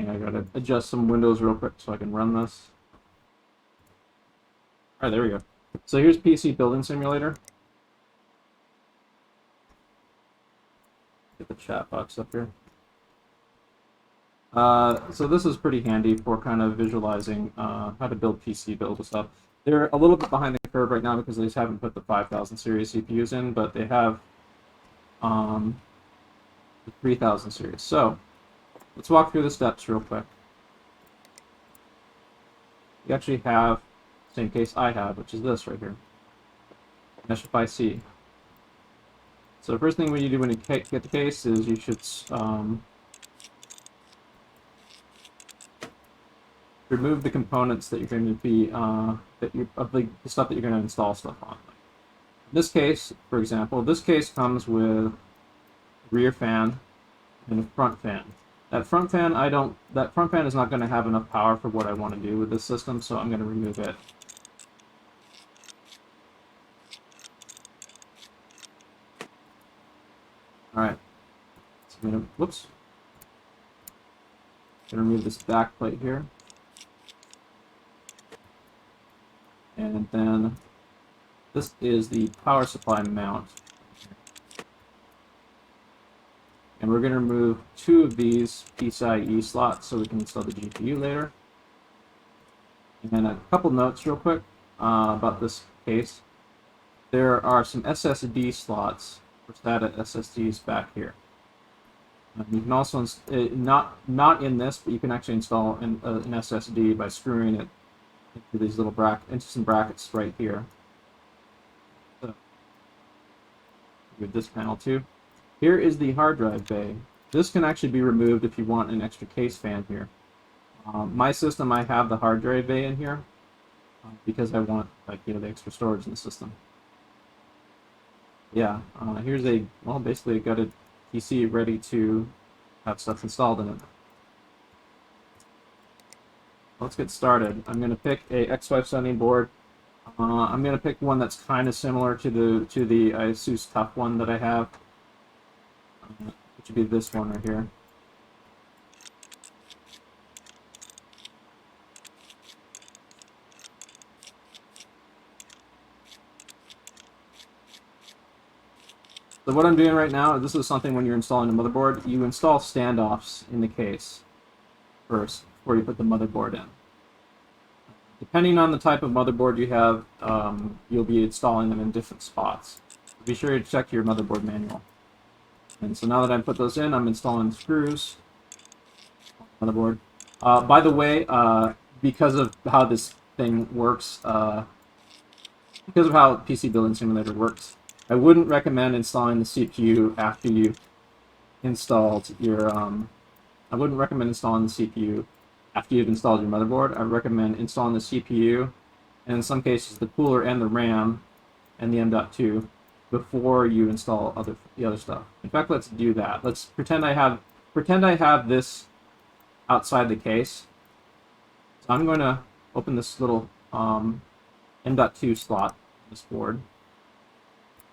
I gotta adjust some windows real quick so I can run this. All right, there we go. So here's PC Building Simulator. Get the chat box up here. So this is pretty handy for kind of visualizing how to build PC build stuff. They're a little bit behind the curve right now because they just haven't put the 5000 series CPUs in, but they have the 3000 series. So let's walk through the steps real quick. You actually have the same case I have, which is this right here. Meshify C. So the first thing when you do when you get the case is you should remove the components that you're going to be the stuff that you're going to install stuff on. In this case, for example, this case comes with a rear fan and a front fan. That front fan is not going to have enough power for what I want to do with this system, so I'm going to remove it. All right. So I'm going to remove this back plate here. And then this is the power supply mount. And we're going to remove 2 of these PCIe slots so we can install the GPU later. And then a couple notes real quick about this case. There are some SSD slots for SATA SSDs back here. You can also, not in this, but you can actually install an SSD by screwing it into these little into some brackets right here. So, with this panel too. Here is the hard drive bay. This can actually be removed if you want an extra case fan here. My system, I have the hard drive bay in here because I want the extra storage in the system. Yeah, here's basically I got a PC ready to have stuff installed in it. Let's get started. I'm going to pick a X570 board. I'm going to pick one that's kind of similar to the Asus TUF one that I have, which would be this one right here. So what I'm doing right now, this is something when you're installing a motherboard, you install standoffs in the case first before you put the motherboard in. depending on the type of motherboard you have, you'll be installing them in different spots. Be sure to check your motherboard manual. And so now that I've put those in, I'm installing the screws. Motherboard. By the way, because of how this thing works, because of how PC Building Simulator works, I wouldn't recommend installing the CPU after you installed your. I wouldn't recommend installing the CPU after you've installed your motherboard. I would recommend installing the CPU, and in some cases the cooler and the RAM, and the M.2 before you install the other stuff. In fact, let's do that. Let's pretend I have this outside the case. So I'm going to open this little M.2 slot on this board,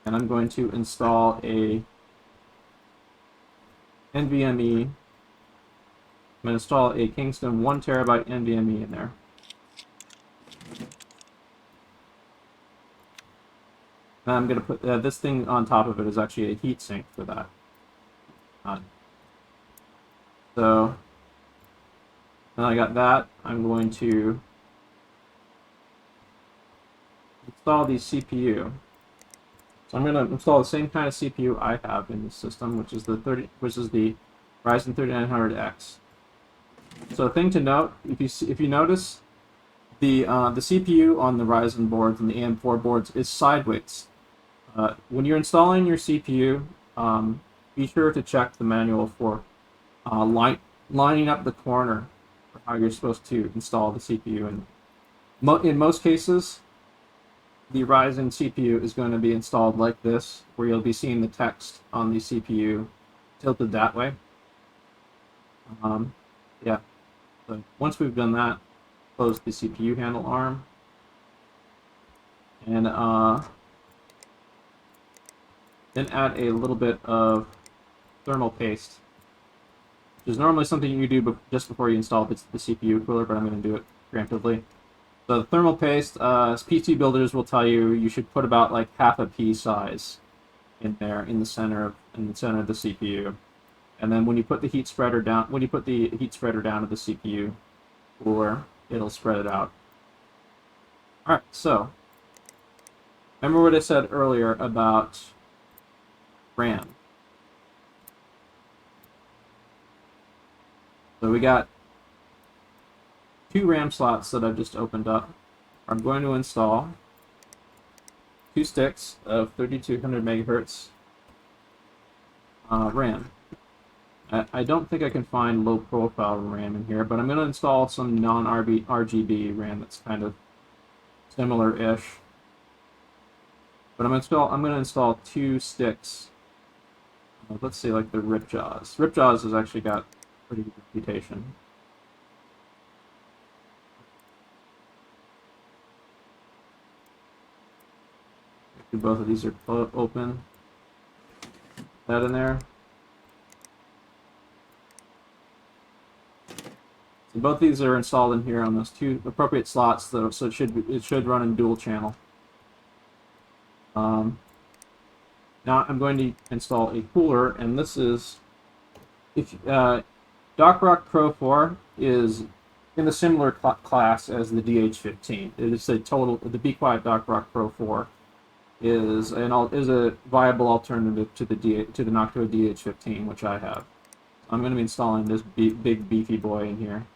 and I'm going to install a NVMe. I'm going to install a Kingston 1 terabyte NVMe in there. And I'm going to put this thing on top of it is actually a heat sink for that. So now I got that. I'm going to install the CPU. So I'm going to install the same kind of CPU I have in the system, which is the Ryzen 3900X. So a thing to note, if you notice, the CPU on the Ryzen boards and the AM4 boards is sideways. When you're installing your CPU, be sure to check the manual for lining up the corner for how you're supposed to install the CPU. And in most cases, the Ryzen CPU is going to be installed like this, where you'll be seeing the text on the CPU tilted that way. Yeah. So once we've done that, close the CPU handle arm, and then add a little bit of thermal paste, which is normally something you do just before you install the CPU cooler, but I'm going to do it preemptively. So the thermal paste, PC builders will tell you you should put about like half a pea size in there in the center of the CPU, and then when you put the heat spreader down, to the CPU cooler, it'll spread it out. All right, so remember what I said earlier about RAM. So we got 2 RAM slots that I've just opened up. I'm going to install 2 sticks of 3200 megahertz RAM. I don't think I can find low profile RAM in here, but I'm going to install some non-RGB RAM that's kind of similar-ish. But I'm going to install 2 sticks. Let's see, like the Ripjaws. Ripjaws has actually got pretty good reputation. Both of these are open. That in there. So both these are installed in here on those 2 appropriate slots, so it should run in dual channel. Now I'm going to install a cooler, and this is DocRock Pro 4 is in a similar class as the DH15. It is the Be Quiet DocRock Pro 4 is a viable alternative to the Noctua DH15, which I have. I'm going to be installing this big beefy boy in here.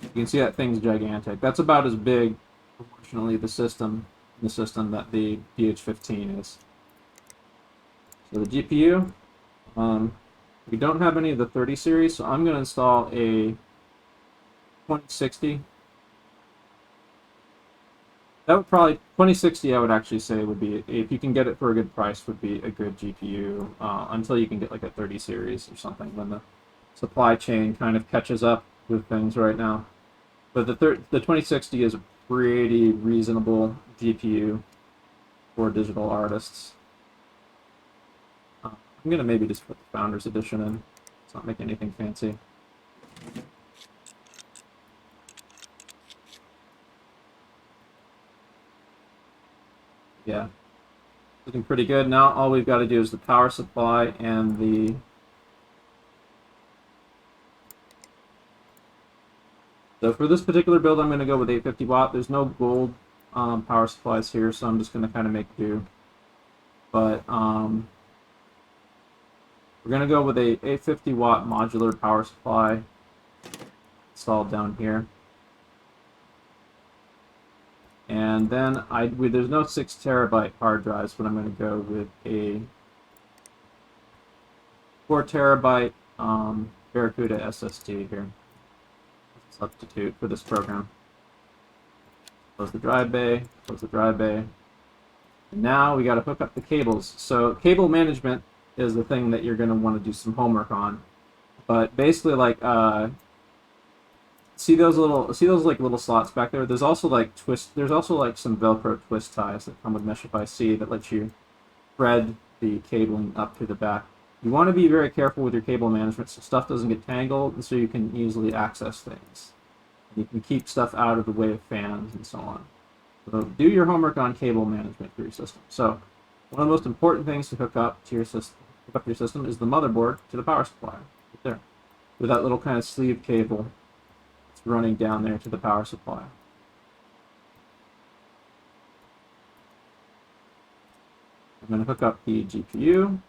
You can see that thing's gigantic. That's about as big, proportionally, the system that the DH15 is. So the GPU, we don't have any of the 30 series, so I'm going to install a 2060. That would probably 2060. I would actually say would be, if you can get it for a good price, would be a good GPU until you can get like a 30 series or something when the supply chain kind of catches up with things right now. But the 2060 is a pretty reasonable GPU for digital artists. I'm gonna maybe just put the Founders Edition in. Let's not make anything fancy. Yeah, looking pretty good. Now all we've got to do is the power supply and the So for this particular build, I'm going to go with 850 watt. There's no gold power supplies here, so I'm just going to kind of make do. But we're going to go with a 850 watt modular power supply installed down here. And then there's no 6 terabyte hard drives, but I'm going to go with a 4 terabyte Barracuda SSD here. Substitute for this program. Close the drive bay, close the drive bay. And now we got to hook up the cables. So cable management is the thing that you're going to want to do some homework on. But basically, like, see those like little slots back there? There's also like there's also like some Velcro twist ties that come with Meshify C that let you thread the cabling up to the back. You want to be very careful with your cable management so stuff doesn't get tangled and so you can easily access things. You can keep stuff out of the way of fans and so on. So do your homework on cable management for your system. So one of the most important things to hook up to your system is the motherboard to the power supply, right there, with that little kind of sleeve cable that's running down there to the power supply. I'm going to hook up the GPU.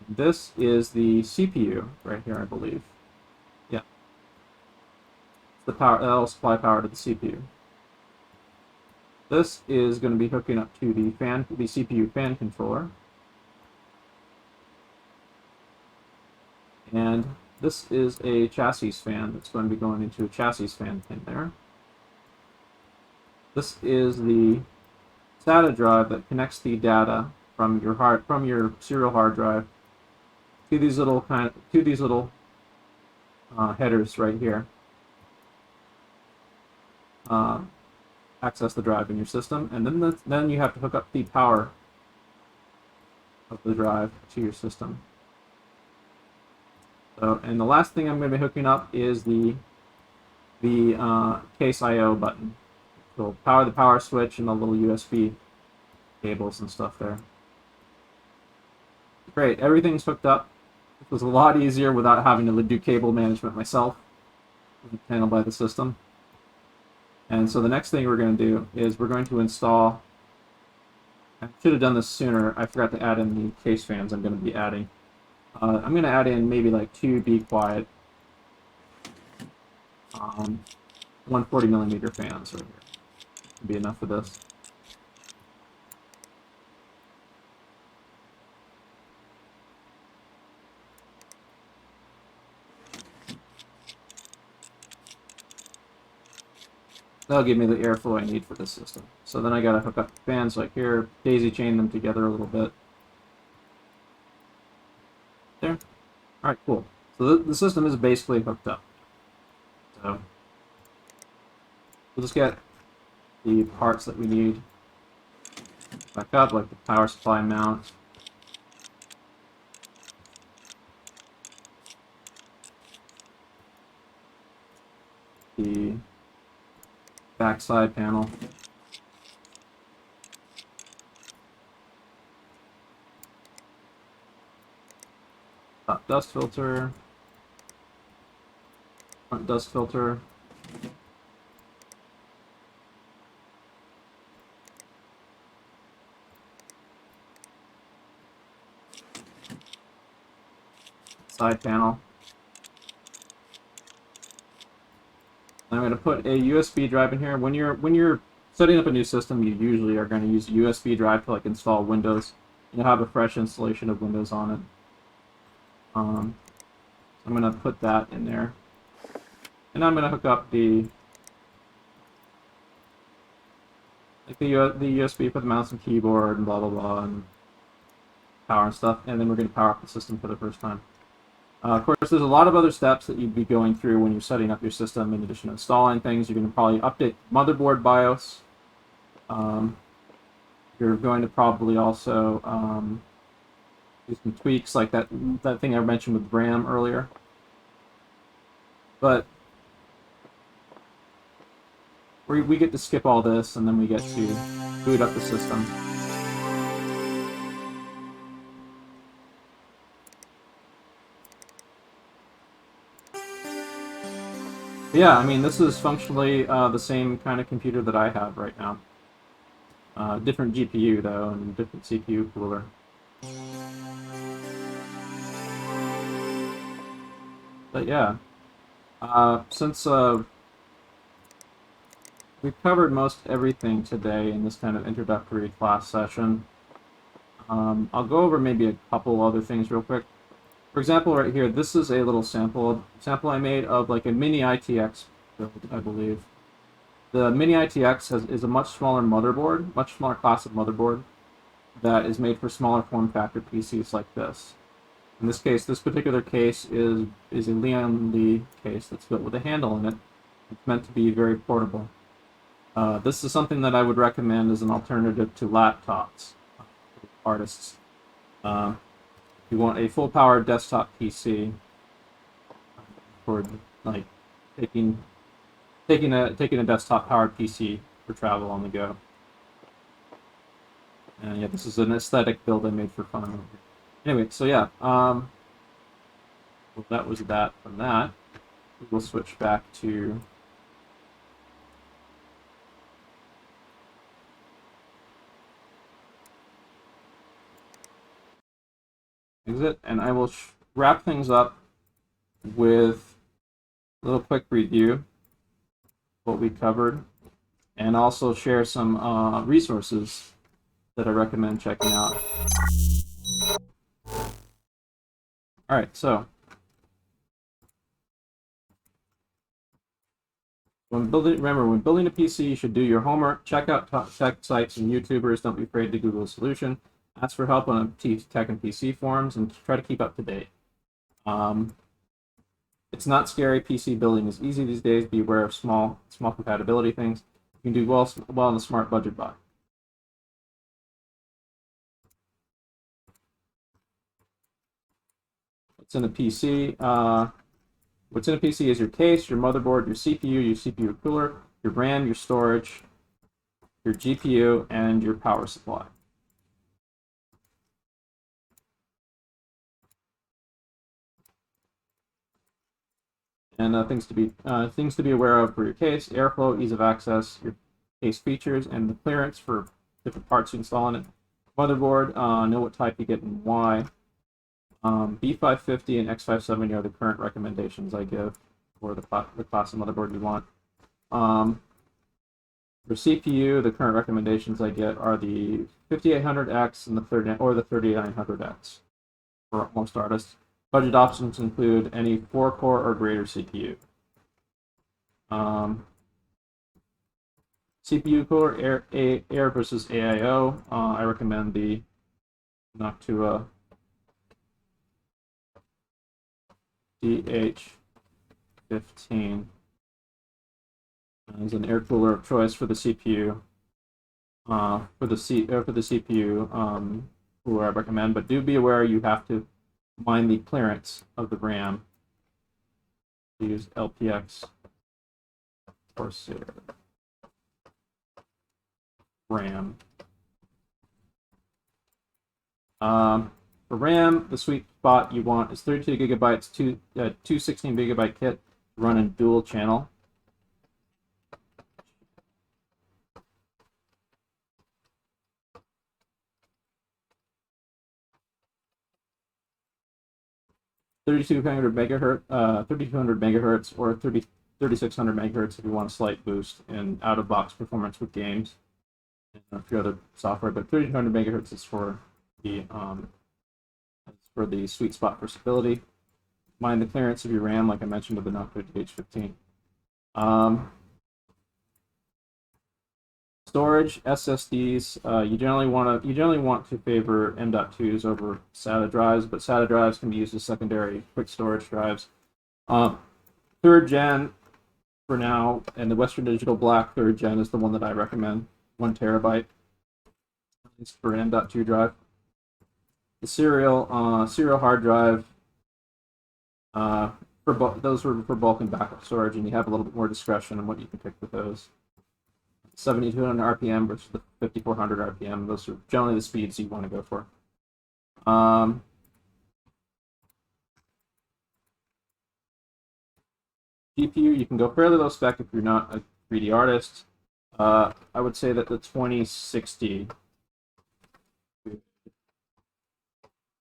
This is the CPU right here, I believe. Yeah. The power, that'll supply power to the CPU. This is going to be hooking up to the CPU fan controller. And this is a chassis fan that's going to be going into a chassis fan pin there. This is the SATA drive that connects the data from your serial hard drive to these little headers right here. Access the drive in your system, and then you have to hook up the power of the drive to your system. So, and the last thing I'm going to be hooking up is the case I/O button. So power the power switch and the little USB cables and stuff there. Great, everything's hooked up. It was a lot easier without having to do cable management myself. Handled by the system. And so the next thing we're going to do is we're going to install. I should have done this sooner. I forgot to add in the case fans I'm going to be adding. I'm going to add in maybe like 2 Be Quiet 140mm fans right here. Should be enough for this. That'll give me the airflow I need for this system. So then I gotta hook up the fans like here, daisy chain them together a little bit. There. Alright, cool. So the system is basically hooked up. So we'll just get the parts that we need back up, like the power supply mount. The backside panel. Top dust filter. Front dust filter. Side panel. I'm going to put a USB drive in here. When you're setting up a new system, you usually are going to use a USB drive to like install Windows. You'll have a fresh installation of Windows on it. I'm going to put that in there, and I'm going to hook up the USB for the mouse and keyboard and blah blah blah and power and stuff, and then we're going to power up the system for the first time. Of course, there's a lot of other steps that you'd be going through when you're setting up your system. In addition to installing things, you're going to probably update motherboard BIOS. You're going to probably also do some tweaks like that thing I mentioned with RAM earlier. But we get to skip all this, and then we get to boot up the system. Yeah, I mean, this is functionally the same kind of computer that I have right now. Different GPU though, and different CPU cooler. But yeah, since we've covered most everything today in this kind of introductory class session, I'll go over maybe a couple other things real quick. For example, right here, this is a little sample I made of like a mini ITX build, I believe. The mini ITX is a much smaller motherboard, much smaller class of motherboard that is made for smaller form factor PCs like this. In this case, this particular case is a Leon Lee case that's built with a handle in it. It's meant to be very portable. This is something that I would recommend as an alternative to laptops for artists. If you want a full power desktop PC for like taking a desktop powered PC for travel on the go. And yeah, this is an aesthetic build I made for fun. Anyway, so yeah, well, that was that from that. We'll switch back to exit, and I will wrap things up with a little quick review of what we covered, and also share some resources that I recommend checking out. All right, so remember, when building a PC, you should do your homework, check out tech sites and YouTubers, don't be afraid to Google a solution, ask for help on tech and PC forums, and try to keep up to date. It's not scary. PC building is easy these days. Be aware of small compatibility things. You can do well in a smart budget buy. What's in a PC? What's in a PC is your case, your motherboard, your CPU cooler, your RAM, your storage, your GPU, and your power supply. And things to be aware of for your case: airflow, ease of access, your case features, and the clearance for different parts you install in it. Motherboard, know what type you get and why. B550 and X570 are the current recommendations I give for the class of motherboard you want. For CPU, the current recommendations I get are the 5800X and the 3900X for most artists. Budget options include any 4-core or greater CPU. CPU cooler, Air versus AIO. I recommend the Noctua DH15 as an air cooler of choice for the CPU. For the CPU cooler I recommend, but do be aware you have to mind the clearance of the RAM. Use LPX Corsair RAM. For RAM, the sweet spot you want is 32 gigabytes, two 16 gigabyte kit run in dual channel. Thirty-two hundred megahertz, or 3600 megahertz if you want a slight boost in out-of-box performance with games and a few other software. But 3200 megahertz is for the sweet spot for stability. Mind the clearance of your RAM, like I mentioned with the Noctua DH15. Storage SSDs. You generally want to favor M.2s over SATA drives, but SATA drives can be used as secondary quick storage drives. Third gen for now, and the Western Digital Black third gen is the one that I recommend. 1 terabyte, at least for an M.2 drive. The serial hard drive. Those are for bulk and backup storage, and you have a little bit more discretion on what you can pick with those. 7200 RPM versus the 5400 RPM. Those are generally the speeds you want to go for. GPU, you can go fairly low spec if you're not a 3D artist. I would say that the 2060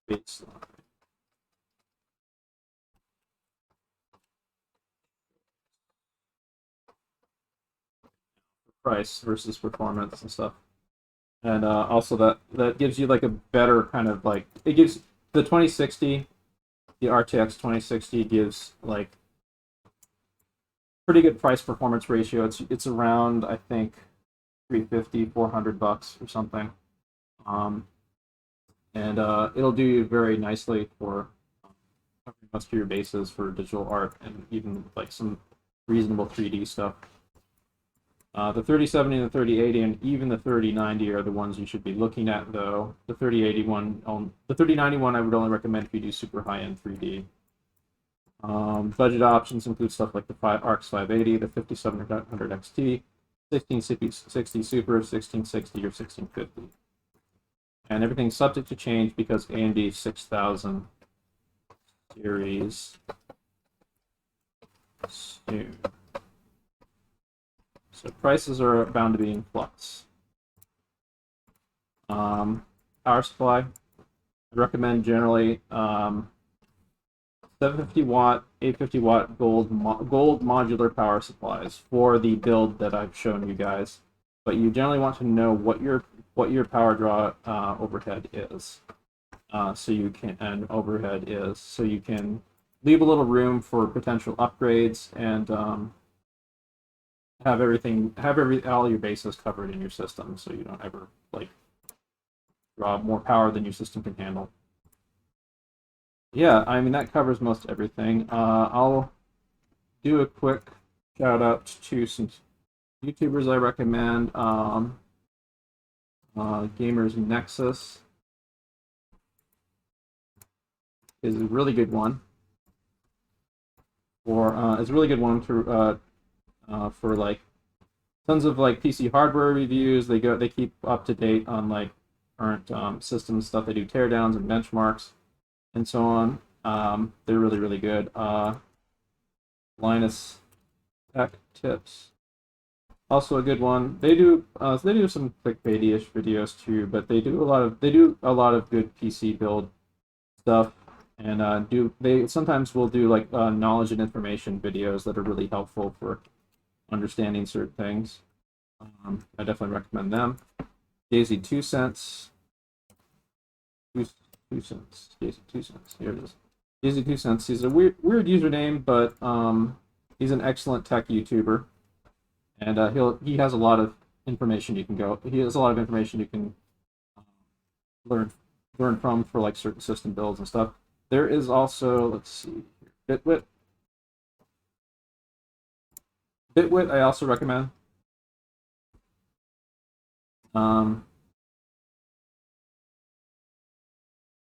baseline price versus performance and stuff. And also that gives you like a better kind of like, it gives the 2060, the RTX 2060 gives like pretty good price performance ratio. It's around, I think, 350, $400 or something. And it'll do you very nicely for covering most of your bases for digital art and even like some reasonable 3D stuff. The 3070 and the 3080 and even the 3090 are the ones you should be looking at, though. The 3080 one, the 3090 I would only recommend if you do super high-end 3D. Budget options include stuff like the RX 580, the 5700 XT, 1660 Super, 1660, or 1650. And everything's subject to change because AMD 6000 series soon. So prices are bound to be in flux. Power supply, I recommend generally 750 watt, 850 watt gold modular power supplies for the build that I've shown you guys. But you generally want to know what your power draw overhead is, so you can leave a little room for potential upgrades and have all your bases covered in your system, so you don't ever like draw more power than your system can handle. Yeah, I mean that covers most everything. I'll do a quick shout out to some YouTubers I recommend. Gamers Nexus is a really good one. It's a really good one for like tons of like PC hardware reviews. They keep up to date on like current system stuff. They do teardowns and benchmarks and so on. They're really, really good. Linus Tech Tips, also a good one. They do some clickbaity-ish videos too, but they do a lot of good PC build stuff, and they sometimes will do like knowledge and information videos that are really helpful for understanding certain things. I definitely recommend them. Daisy 2 cents. 2 cents. Daisy 2 cents. Here it is. Daisy 2 cents. He's a weird username, but he's an excellent tech YouTuber, and he has a lot of information you can learn from for like certain system builds and stuff. There is also, let's see, Bitwit. Bitwit I also recommend.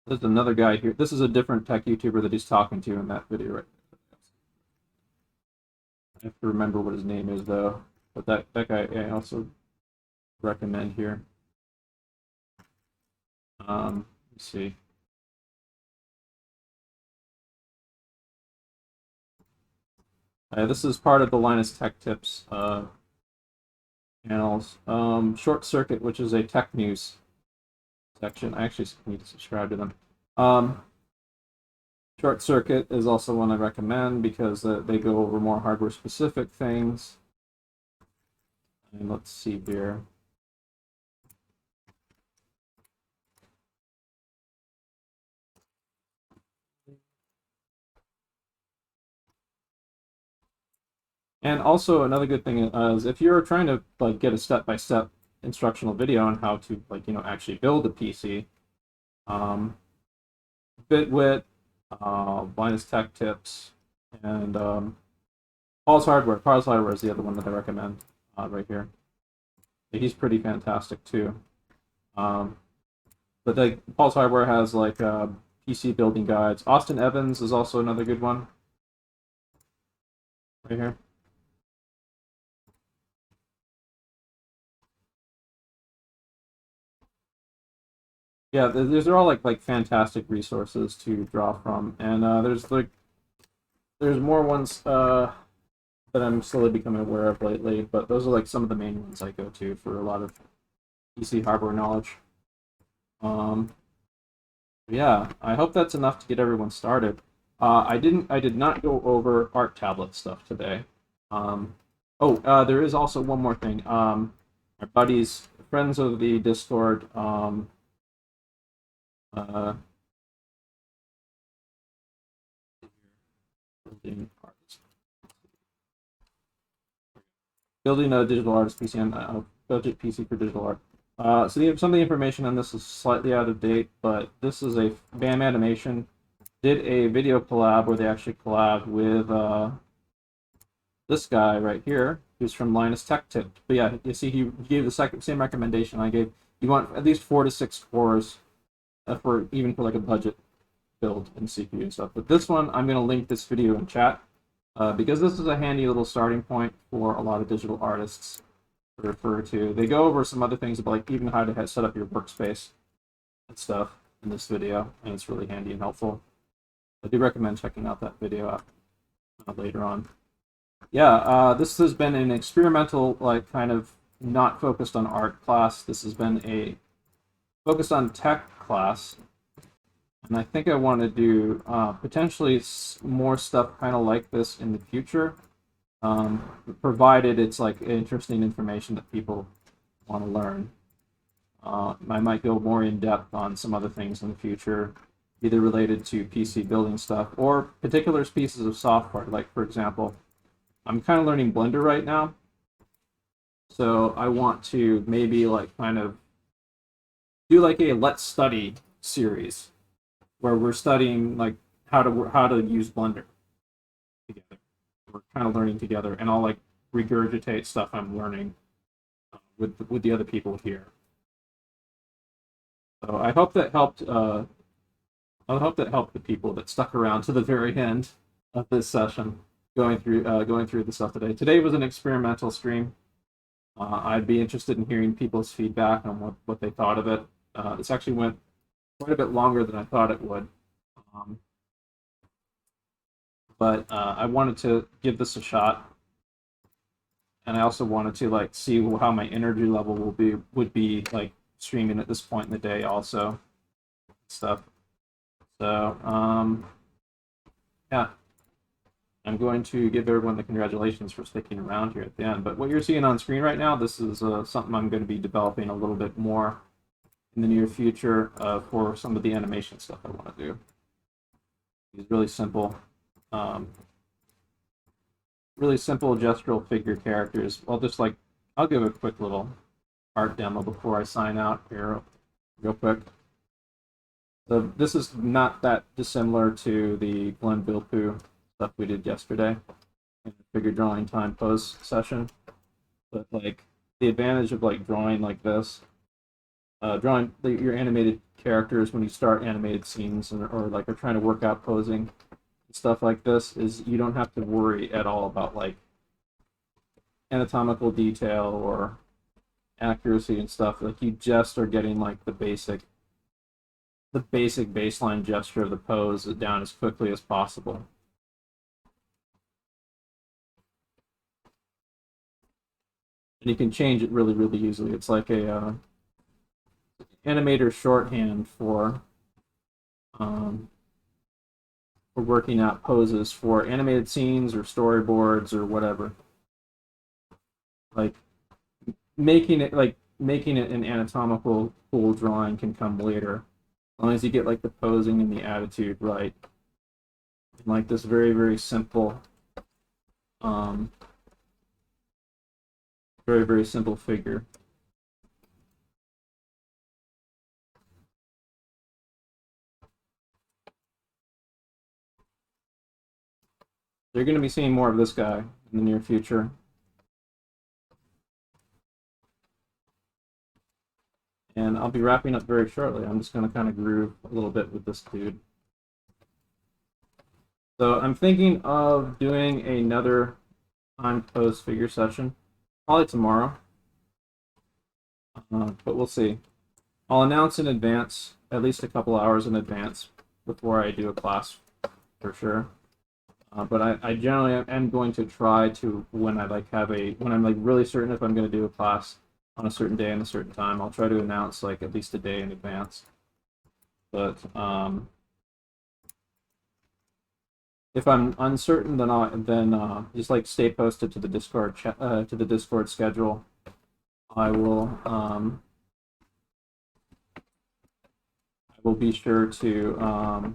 There's another guy here. This is a different tech YouTuber that he's talking to in that video right there. I have to remember what his name is though. But that guy I also recommend here. Let's see. This is part of the Linus Tech Tips channels. Short Circuit, which is a tech news section. I actually need to subscribe to them. Short Circuit is also one I recommend because they go over more hardware specific things. And let's see here. And also another good thing is if you're trying to like get a step-by-step instructional video on how to actually build a PC, Bitwit, Linus Tech Tips, and Paul's Hardware. Paul's Hardware is the other one that I recommend right here. He's pretty fantastic too. But Paul's Hardware has like PC building guides. Austin Evans is also another good one. Right here. Yeah, these are all like fantastic resources to draw from, and there's more ones. that I'm slowly becoming aware of lately. But those are like some of the main ones I go to for a lot of PC hardware knowledge. Yeah, I hope that's enough to get everyone started. I did not go over art tablet stuff today. Um, there is also one more thing. My buddies, friends of the Discord, uh, building artist, building a digital artist PC and budget PC for digital art. Some of the information on this is slightly out of date, but this is a BAM Animation did a video collab where they actually collabed with this guy right here, who's from Linus Tech Tip. But yeah, you see, he gave the same recommendation I gave. You want at least 4 to 6 cores for like a budget build and CPU and stuff. But this one, I'm going to link this video in chat because this is a handy little starting point for a lot of digital artists to refer to. They go over some other things about like even how to set up your workspace and stuff in this video, and it's really handy and helpful. I do recommend checking out that video out later on. Yeah, this has been an experimental, like, kind of not focused on art class. This has been a focused on tech class. And I think I want to do potentially more stuff kind of like this in the future, provided it's like interesting information that people want to learn. I might go more in depth on some other things in the future, either related to PC building stuff or particular pieces of software. Like, for example, I'm kind of learning Blender right now, so I want to maybe like kind of do like a Let's Study series where we're studying like how to use Blender together. We're kind of learning together, and I'll like regurgitate stuff I'm learning with the other people here. So I hope that helped. I hope that helped the people that stuck around to the very end of this session, going through the stuff today. Today was an experimental stream. I'd be interested in hearing people's feedback on what they thought of it. This actually went quite a bit longer than I thought it would. But I wanted to give this a shot, and I also wanted to like see how my energy level would be like streaming at this point in the day also stuff. So yeah, I'm going to give everyone the congratulations for sticking around here at the end. But what you're seeing on screen right now, this is something I'm going to be developing a little bit more in the near future for some of the animation stuff I want to do. These really simple gestural figure characters. I'll give a quick little art demo before I sign out here real quick. So this is not that dissimilar to the Glenn Bilpu stuff we did yesterday in the figure drawing time pose session. But like the advantage of like drawing like this, drawing your animated characters when you start animated scenes or like are trying to work out posing and stuff like this is you don't have to worry at all about like anatomical detail or accuracy and stuff. Like you just are getting like the basic baseline gesture of the pose down as quickly as possible. And you can change it really, really easily. It's like a animator shorthand for working out poses for animated scenes or storyboards or whatever. Like making it an anatomical cool drawing can come later, as long as you get like the posing and the attitude right. And, like this very, very simple, very, very simple figure. You're going to be seeing more of this guy in the near future. And I'll be wrapping up very shortly. I'm just going to kind of groove a little bit with this dude. So I'm thinking of doing another time pose figure session, probably tomorrow. But we'll see. I'll announce in advance, at least a couple hours in advance, before I do a class, for sure. But I generally am going to try to, when I like have a, when I'm like really certain if I'm going to do a class on a certain day and a certain time, I'll try to announce like at least a day in advance. But if I'm uncertain, then I'll just like stay posted to the Discord schedule. I will be sure to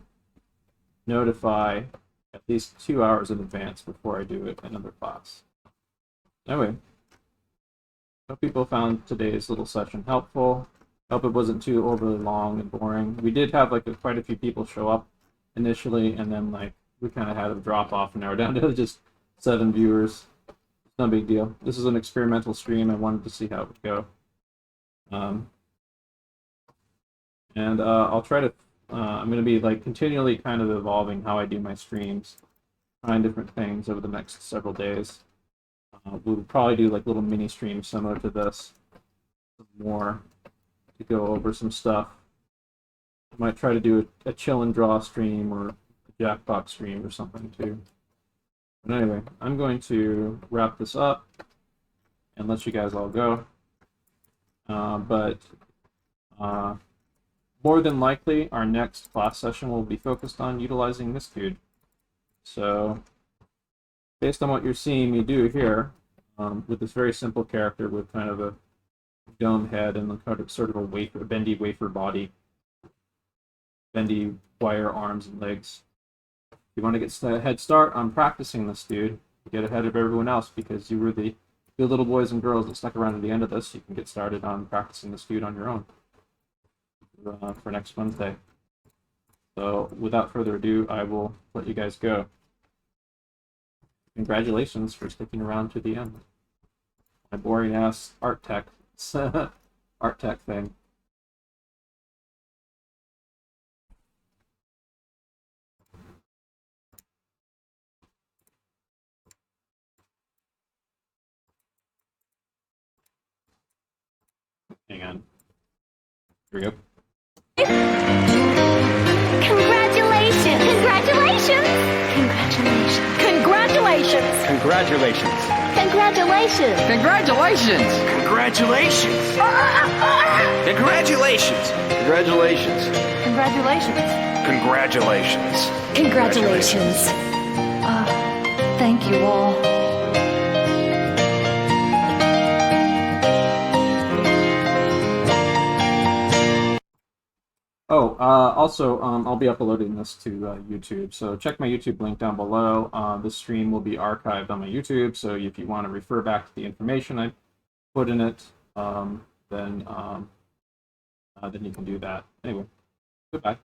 notify at least 2 hours in advance before I do another class. Anyway, hope people found today's little session helpful. Hope it wasn't too overly long and boring. We did have like quite a few people show up initially, and then like we kind of had a drop off, and now we're down to just 7 viewers. It's no big deal. This is an experimental stream. I wanted to see how it would go. And I'll try to. I'm going to be like continually kind of evolving how I do my streams, trying different things over the next several days. We'll probably do like little mini streams similar to this, more to go over some stuff. I might try to do a chill and draw stream or a Jackbox stream or something too. But anyway, I'm going to wrap this up and let you guys all go. More than likely, our next class session will be focused on utilizing this dude. So, based on what you're seeing me do here, with this very simple character with kind of a dome head and sort of a bendy wafer body, bendy wire arms and legs. If you want to get a head start on practicing this dude, get ahead of everyone else because you were the good little boys and girls that stuck around to the end of this. You can get started on practicing this dude on your own for next Wednesday. So without further ado, I will let you guys go. Congratulations for sticking around to the end. My boring ass art tech thing. Hang on. Here we go. Congratulations! Congratulations! Congratulations! Congratulations! Congratulations! Congratulations! Congratulations! Congratulations! Congratulations! Congratulations! Congratulations! Congratulations! Thank you all. Oh, also, I'll be uploading this to YouTube, so check my YouTube link down below. This stream will be archived on my YouTube, so if you want to refer back to the information I put in it, then you can do that. Anyway, goodbye.